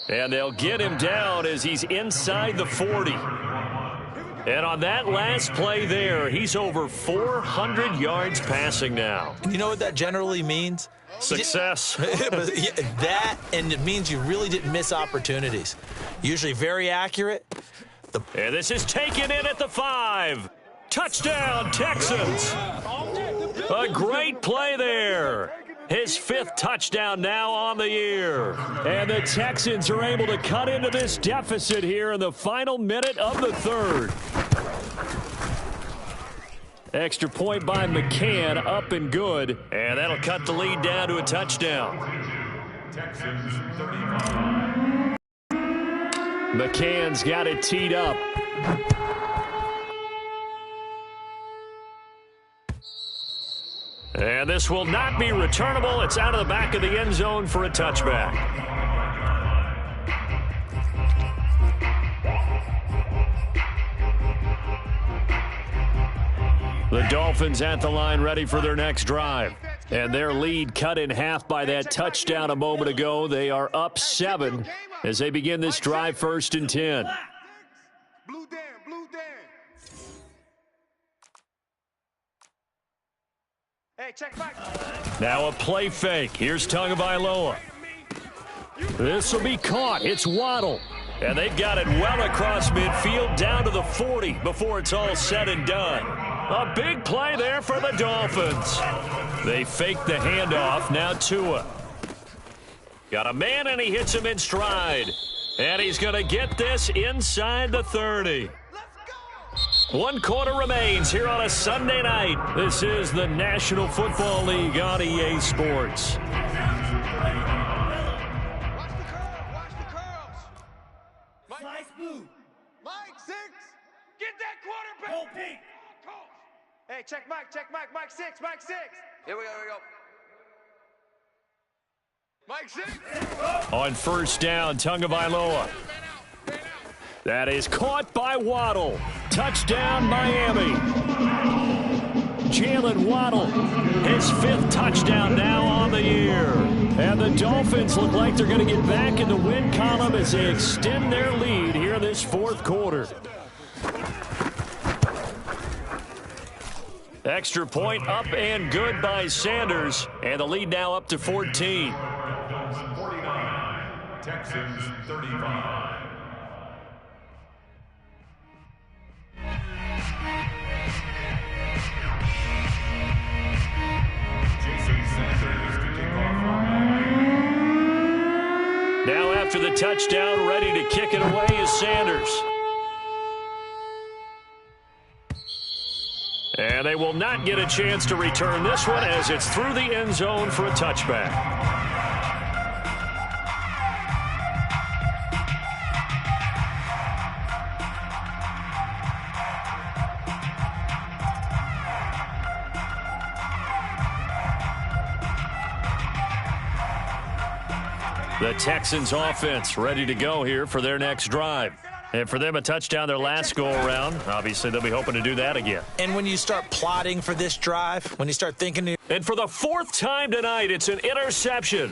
And they'll get him down as he's inside the 40. And on that last play there, he's over 400 yards passing now. And you know what that generally means? Success. That, and it means you really didn't miss opportunities. Usually very accurate. And this is taken in at the 5. Touchdown, Texans. A great play there. His 5th touchdown now on the year. And the Texans are able to cut into this deficit here in the final minute of the third. Extra point by McCann, up and good. And that'll cut the lead down to a touchdown. Texans 35. McCann's got it teed up. And this will not be returnable. It's out of the back of the end zone for a touchback. The Dolphins at the line ready for their next drive. And their lead cut in half by that touchdown a moment ago. They are up 7 as they begin this drive 1st and 10. Blue Dan, blue Dan. Hey, check back. Now a play fake. Here's Tagovailoa. This will be caught. It's Waddle. And they've got it well across midfield down to the 40 before it's all said and done. A big play there for the Dolphins. They fake the handoff. Now Tua. Got a man, and he hits him in stride. And he's going to get this inside the 30. 1 quarter remains here on a Sunday night. This is the National Football League on EA Sports. Watch the curls. Slice blue. Mike 6. Get that quarterback. Go pink. Hey, check Mike 6, Mike 6. Here we go. Mike 6. On 1st down, Tagovailoa. That is caught by Waddle. Touchdown, Miami. Jalen Waddle, his 5th touchdown now on the year. And the Dolphins look like they're going to get back in the win column as they extend their lead here this 4th quarter. Extra point up and good by Sanders. And the lead now up to 14. Dolphins 49. Texans 35. Now after the touchdown, ready to kick it away is Sanders. And they will not get a chance to return this one as it's through the end zone for a touchback. The Texans offense ready to go here for their next drive. And for them, a touchdown their last go-around. Obviously, they'll be hoping to do that again. And when you start plotting for this drive, when you start thinking... And for the 4th time tonight, it's an interception.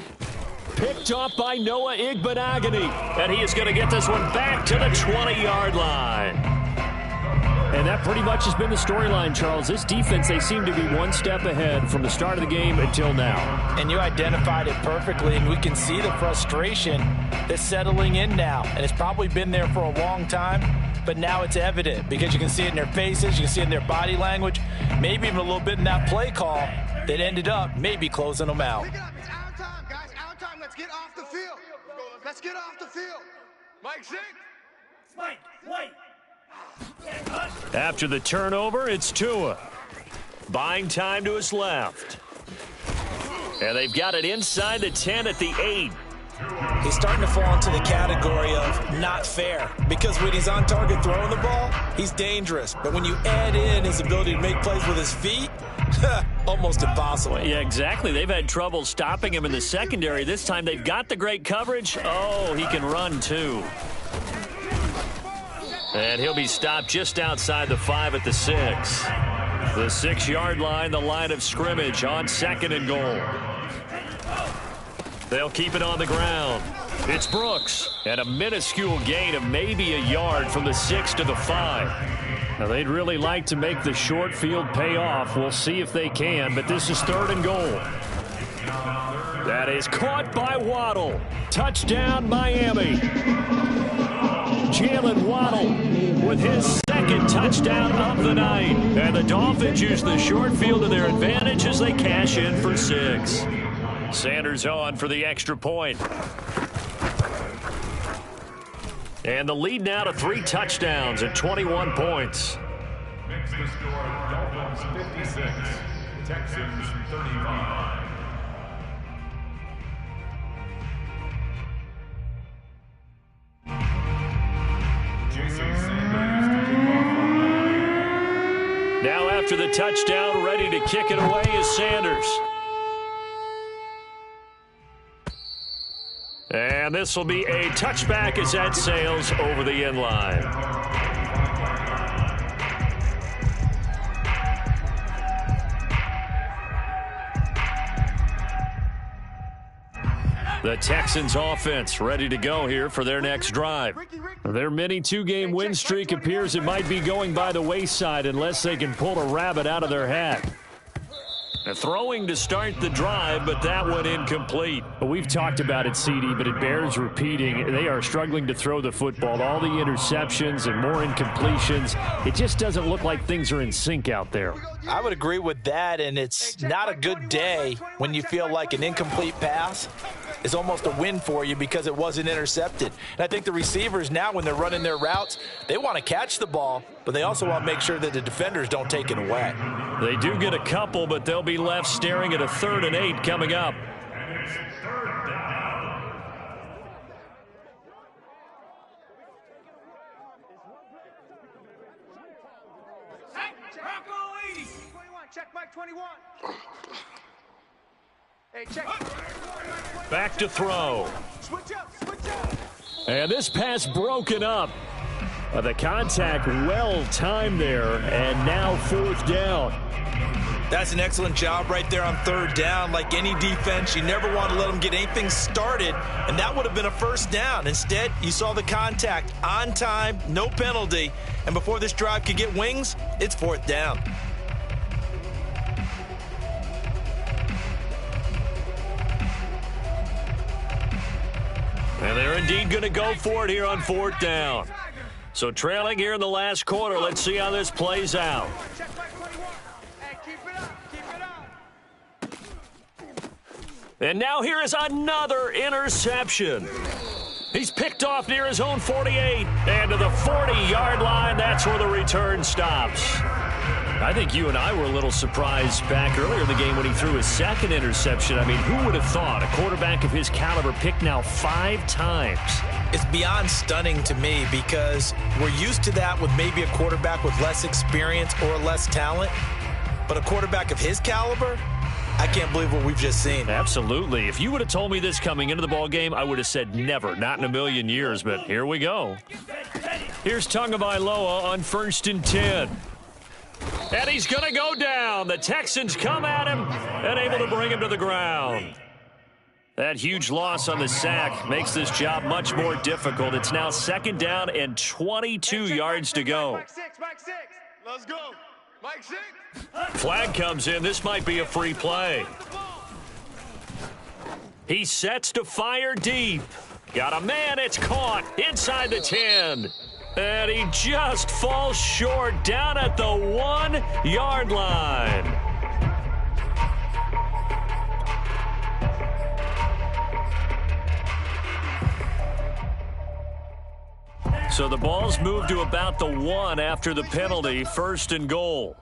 picked off by Noah Igbenogany. And he is going to get this one back to the 20-yard line. And that pretty much has been the storyline, Charles. This defense, they seem to be one step ahead from the start of the game until now. And you identified it perfectly, and we can see the frustration that's settling in now. And it's probably been there for a long time, but now it's evident because you can see it in their faces, you can see it in their body language, maybe even a little bit in that play call that ended up maybe closing them out. Pick it up. It's our time, guys. Our time. Let's get off the field. Let's get off the field. Mike 6. Spike, wait. After the turnover, it's Tua. Buying time to his left. And they've got it inside the 10 at the 8. He's starting to fall into the category of not fair because when he's on target throwing the ball, he's dangerous. But when you add in his ability to make plays with his feet, almost impossible. Yeah, exactly. They've had trouble stopping him in the secondary. This time they've got the great coverage. Oh, he can run too. And he'll be stopped just outside the 5 at the 6. The 6-yard line, the line of scrimmage on 2nd and goal. They'll keep it on the ground. It's Brooks. And a minuscule gain of maybe a yard from the 6 to the 5. Now, they'd really like to make the short field pay off. We'll see if they can, but this is 3rd and goal. That is caught by Waddle. Touchdown, Miami. Jalen Waddle with his 2nd touchdown of the night. And the Dolphins use the short field to their advantage as they cash in for 6. Sanders on for the extra point. And the lead now to 3 touchdowns at 21 points. Makes the score Dolphins 56, Texans 35. Now after the touchdown, ready to kick it away is Sanders. And this will be a touchback as that sails over the end line. The Texans offense ready to go here for their next drive. Their mini 2-game win streak appears it might be going by the wayside unless they can pull a rabbit out of their hat. Throwing to start the drive, but that one incomplete. We've talked about it, CD, but it bears repeating. They are struggling to throw the football. All the interceptions and more incompletions. It just doesn't look like things are in sync out there. I would agree with that, and it's not a good day when you feel like an incomplete pass is almost a win for you because it wasn't intercepted. And I think the receivers now, when they're running their routes, they want to catch the ball, but they also want to make sure that the defenders don't take it away. They do get a couple, but they'll be left staring at a 3rd and 8 coming up. Check Mike 21. Hey, check. Back to throw. Switch up, switch up. And this pass broken up. The contact well timed there, and now 4th down. That's an excellent job right there on 3rd down. Like any defense, you never want to let them get anything started, and that would have been a 1st down. Instead, you saw the contact on time, no penalty, and before this drive could get wings, it's 4th down. And they're indeed going to go for it here on 4th down. So trailing here in the last quarter, let's see how this plays out. Check Mike 21. Hey, keep it up, keep it up. And now here is another interception. He's picked off near his own 48. And to the 40-yard line, that's where the return stops. I think you and I were a little surprised back earlier in the game when he threw his 2nd interception. I mean, who would have thought a quarterback of his caliber picked now 5 times? It's beyond stunning to me because we're used to that with maybe a quarterback with less experience or less talent. But a quarterback of his caliber, I can't believe what we've just seen. Absolutely. If you would have told me this coming into the ball game, I would have said never, not in a million years. But here we go. Here's Tagovailoa on 1st and 10. And he's going to go down. The Texans come at him and able to bring him to the ground. That huge loss on the sack makes this job much more difficult. It's now 2nd down and 22 yards to go. Mike 6, Mike 6. Let's go. Mike 6. Flag comes in. This might be a free play. He sets to fire deep. Got a man. It's caught inside the 10. And he just falls short down at the 1-yard line. So the ball's moved to about the 1 after the penalty, 1st and goal.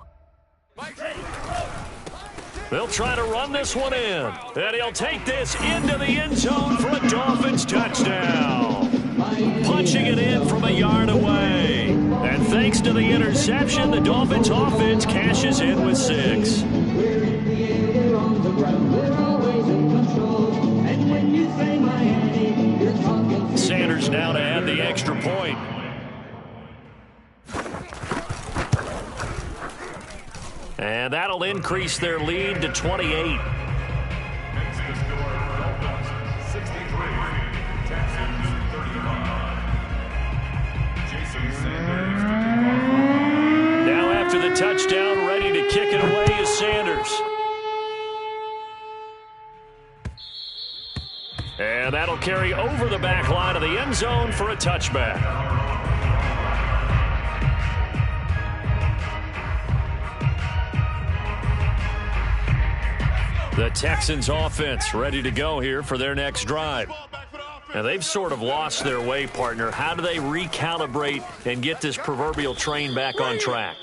They'll try to run this one in, and he'll take this into the end zone for a Dolphins touchdown. Punching it in from a yard away. And thanks to the interception, the Dolphins offense cashes in with 6. Sanders now to add the extra point. And that'll increase their lead to 28. Next to score, Dolphins 63, Texans 35. Jason Sanders to kick off. Now after the touchdown, ready to kick it away is Sanders. And that'll carry over the back line of the end zone for a touchback. The Texans offense ready to go here for their next drive. Now they've sort of lost their way, partner. How do they recalibrate and get this proverbial train back on track?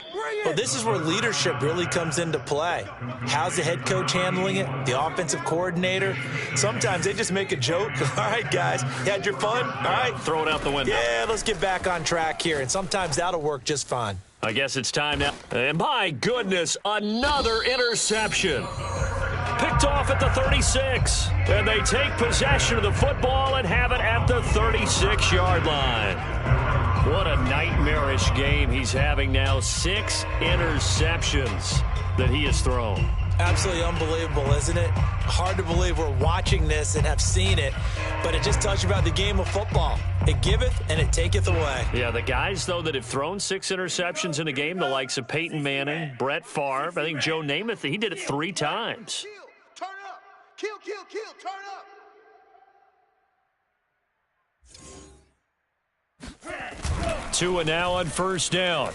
Well, this is where leadership really comes into play. How's the head coach handling it? The offensive coordinator? Sometimes they just make a joke. All right, guys, you had your fun? All right. Throw it out the window. Yeah, let's get back on track here. And sometimes that'll work just fine. I guess it's time now. And my goodness, another interception. Picked off at the 36. And they take possession of the football and have it at the 36-yard line. What a nightmarish game he's having now. 6 interceptions that he has thrown. Absolutely unbelievable, isn't it? Hard to believe we're watching this and have seen it, but it just tells you about the game of football. It giveth and it taketh away. Yeah, the guys, though, that have thrown 6 interceptions in a game, the likes of Peyton Manning, Brett Favre, I think Joe Namath, he did it 3 times. Kill, turn up. Kill, turn up. Tua now on 1st down.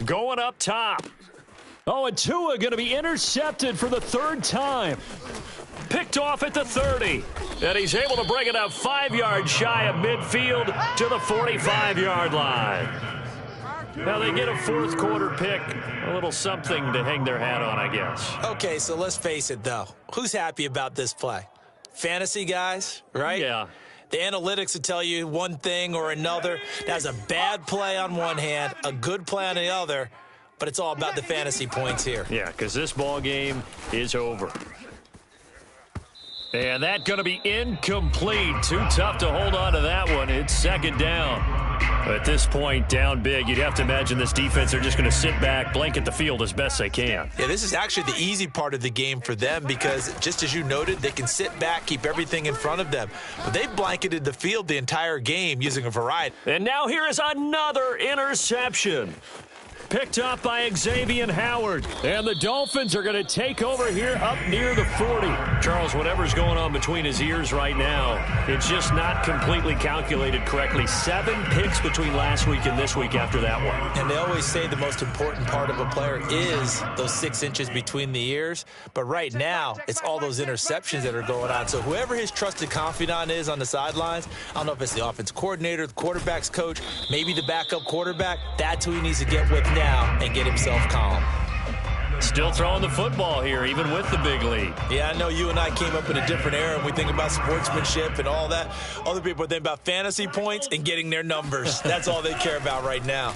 Going up top. Oh, and Tua going to be intercepted for the 3rd time. Picked off at the 30. And he's able to bring it up 5 yards shy of midfield to the 45-yard line. Now they get a 4th quarter pick. A little something to hang their hat on, I guess. Okay, so let's face it, though. Who's happy about this play? Fantasy guys, right? Yeah. The analytics will tell you one thing or another. That's a bad play on one hand, a good play on the other, but it's all about the fantasy points here. Yeah, because this ball game is over. And that's going to be incomplete. Too tough to hold on to that one. It's 2nd down. At this point, down big, you'd have to imagine this defense are just going to sit back, blanket the field as best they can. Yeah, this is actually the easy part of the game for them because, just as you noted, they can sit back, keep everything in front of them. But they've blanketed the field the entire game using a variety. And now here is another interception. Picked up by Xavier Howard. And the Dolphins are going to take over here up near the 40. Charles, whatever's going on between his ears right now, it's just not completely calculated correctly. 7 picks between last week and this week after that one. And they always say the most important part of a player is those 6 inches between the ears. But right now, it's all those interceptions that are going on. So whoever his trusted confidant is on the sidelines, I don't know if it's the offense coordinator, the quarterback's coach, maybe the backup quarterback, that's who he needs to get with now and get himself calm. Still throwing the football here, even with the big lead. Yeah, I know you and I came up in a different era, and we think about sportsmanship and all that. Other people think about fantasy points and getting their numbers. That's all they care about right now.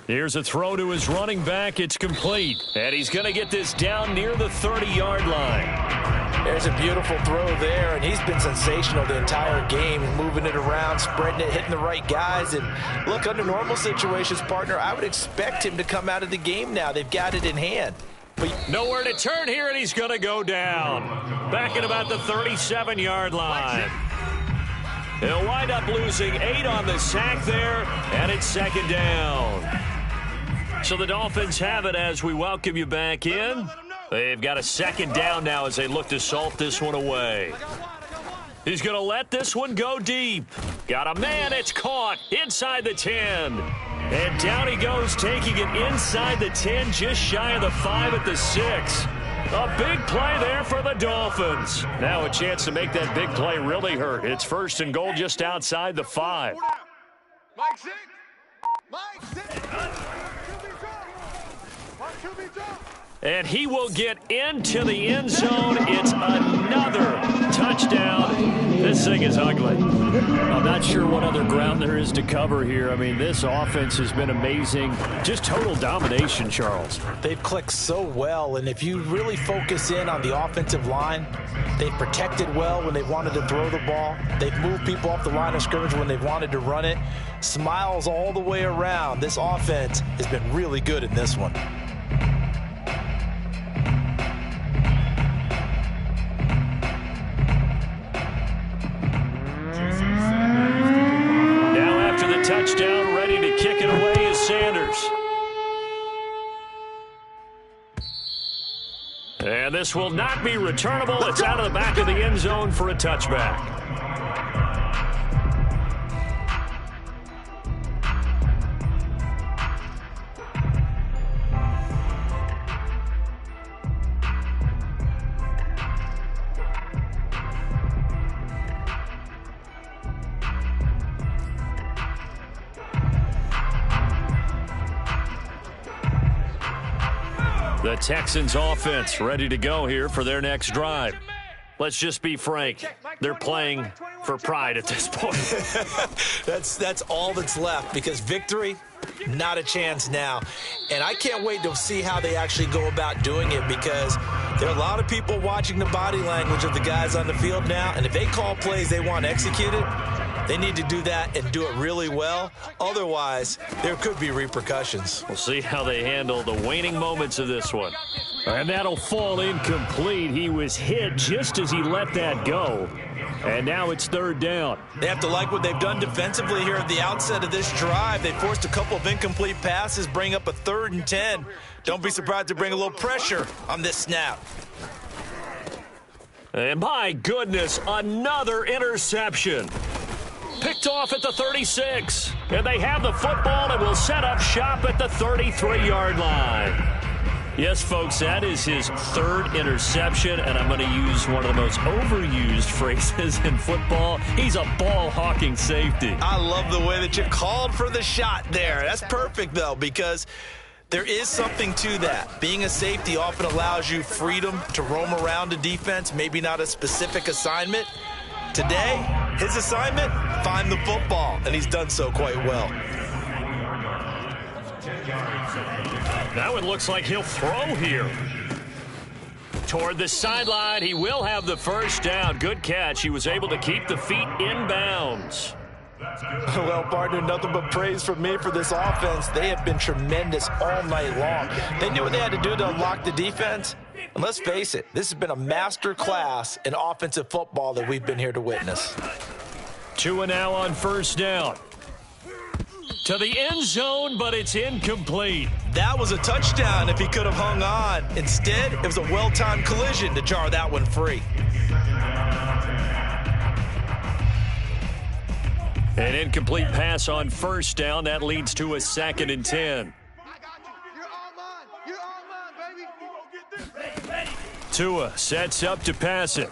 Here's a throw to his running back. It's complete. And he's going to get this down near the 30-yard line. There's a beautiful throw there, and he's been sensational the entire game, moving it around, spreading it, hitting the right guys. And look, under normal situations, partner, I would expect him to come out of the game now. They've got it in hand. Nowhere to turn here, and he's going to go down. Back at about the 37-yard line. He'll wind up losing 8 on the sack there, and it's second down. So the Dolphins have it as we welcome you back in. They've got a second down now as they look to salt this one away. He's going to let this one go deep. Got a man, it's caught inside the 10. And down he goes, taking it inside the 10, just shy of the 5 at the 6. A big play there for the Dolphins. Now a chance to make that big play really hurt. It's first and goal just outside the 5. Mike 6. Mike 6. And he will get into the end zone. It's another touchdown. This thing is ugly. I'm not sure what other ground there is to cover here. I mean, this offense has been amazing. Just total domination, Charles. They've clicked so well, and if you really focus in on the offensive line, they've protected well when they wanted to throw the ball. They've moved people off the line of scrimmage when they've wanted to run it. Smiles all the way around. This offense has been really good in this one. Touchdown, ready to kick it away is Sanders. And this will not be returnable. It's out of the back of the end zone for a touchback. The Texans offense ready to go here for their next drive. Let's just be frank. They're playing for pride at this point. That's all that's left, because victory, not a chance now. And I can't wait to see how they actually go about doing it, because there are a lot of people watching the body language of the guys on the field now. And if they call plays they want executed, they need to do that and do it really well. Otherwise, there could be repercussions. We'll see how they handle the waning moments of this one. And that'll fall incomplete. He was hit just as he let that go. And now it's third down. They have to like what they've done defensively here at the outset of this drive. They forced a couple of incomplete passes, bring up a 3rd and 10. Don't be surprised to bring a little pressure on this snap. And my goodness, another interception. Picked off at the 36. And they have the football and will set up shop at the 33-yard line. Yes, folks, that is his 3rd interception, and I'm going to use one of the most overused phrases in football. He's a ball-hawking safety. I love the way that you called for the shot there. That's perfect, though, because there is something to that. Being a safety often allows you freedom to roam around a defense, maybe not a specific assignment. Today, his assignment, find the football, and he's done so quite well. That one looks like he'll throw here. Toward the sideline, he will have the first down. Good catch. He was able to keep the feet in bounds. Well, partner, nothing but praise from me for this offense. They have been tremendous all night long. They knew what they had to do to unlock the defense. And let's face it, this has been a master class in offensive football that we've been here to witness. 2 now on first down. To the end zone, but it's incomplete. That was a touchdown if he could have hung on. Instead, it was a well-timed collision to jar that one free. An incomplete pass on first down. That leads to a 2nd and 10. Tua sets up to pass it.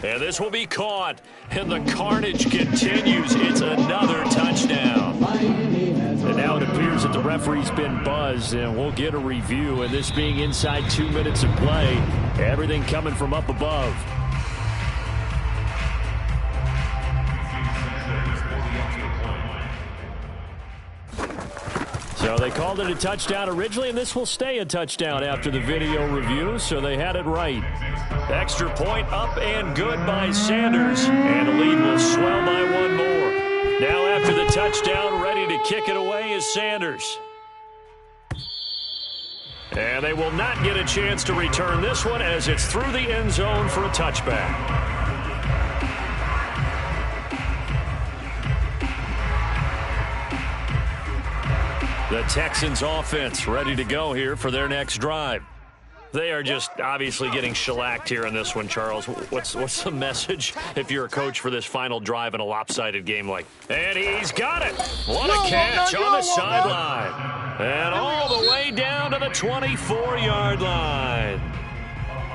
And this will be caught. And the carnage continues. It's another touchdown. And now it appears that the referee's been buzzed, and we'll get a review. And this being inside 2 minutes of play, everything coming from up above. So they called it a touchdown originally, and this will stay a touchdown after the video review, so they had it right. Extra point up and good by Sanders, and the lead will swell by 1 more. Now after the touchdown, ready to kick it away is Sanders. And they will not get a chance to return this one as it's through the end zone for a touchback. The Texans offense ready to go here for their next drive. They are just obviously getting shellacked here in this one, Charles. What's the message if you're a coach for this final drive in a lopsided game like? And he's got it. What a catch on the sideline. And all the way down to the 24-yard line.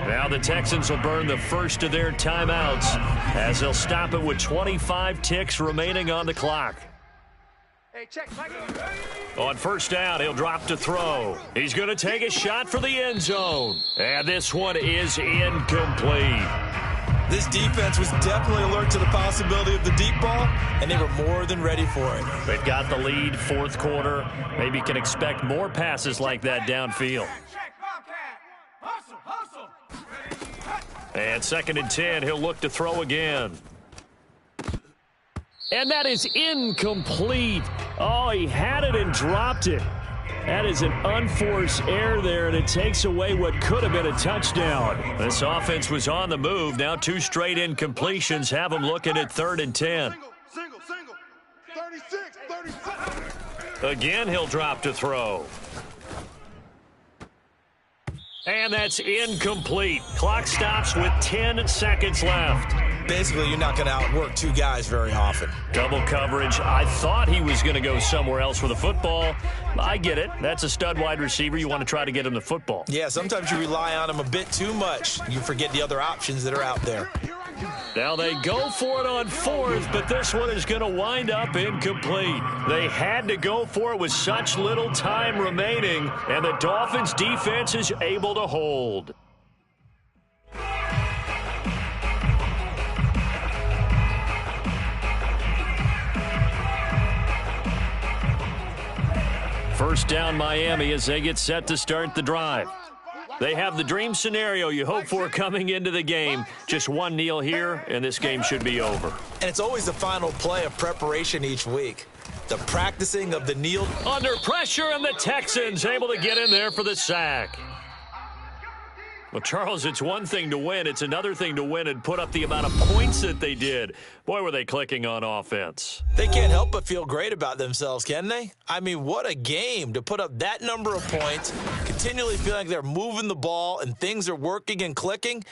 Now the Texans will burn the first of their timeouts as they'll stop it with 25 ticks remaining on the clock. Hey, check, Mike. On first down, he'll drop to throw. He's going to take a shot for the end zone. And this one is incomplete. This defense was definitely alert to the possibility of the deep ball, and they were more than ready for it. They've got the lead, fourth quarter. Maybe can expect more passes like that downfield. Check, Bobcat. Hustle, hustle. And 2nd and 10, he'll look to throw again. And that is incomplete. Oh, he had it and dropped it. That is an unforced error there, and it takes away what could have been a touchdown. This offense was on the move. Now 2 straight incompletions have them looking at 3rd and 10. Single. 36. Again, he'll drop to throw. And that's incomplete. Clock stops with 10 seconds left. Basically, you're not going to outwork 2 guys very often. Double coverage. I thought he was going to go somewhere else with the football. I get it. That's a stud wide receiver. You want to try to get him the football. Yeah, sometimes you rely on him a bit too much. You forget the other options that are out there. Now they go for it on 4th, but this one is going to wind up incomplete. They had to go for it with such little time remaining, and the Dolphins' defense is able to hold. First down, Miami, as they get set to start the drive. They have the dream scenario you hope for coming into the game. Just one kneel here, and this game should be over. And it's always the final play of preparation each week. The practicing of the kneel. Under pressure, and the Texans able to get in there for the sack. Well, Charles, it's one thing to win. It's another thing to win and put up the amount of points that they did. Boy, were they clicking on offense. They can't help but feel great about themselves, can they? I mean, what a game to put up that number of points, continually feeling like they're moving the ball and things are working and clicking.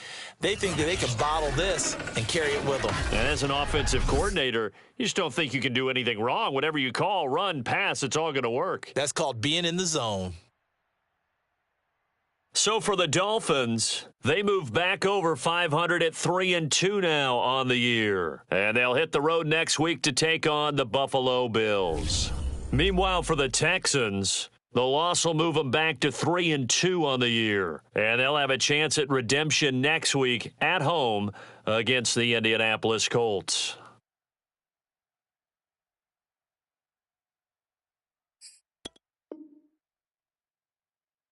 They think that they can bottle this and carry it with them. And as an offensive coordinator, you just don't think you can do anything wrong. Whatever you call, run, pass, it's all going to work. That's called being in the zone. So for the Dolphins, they move back over 500 at 3-2 now on the year. And they'll hit the road next week to take on the Buffalo Bills. Meanwhile, for the Texans, the loss will move them back to 3-2 on the year. And they'll have a chance at redemption next week at home against the Indianapolis Colts.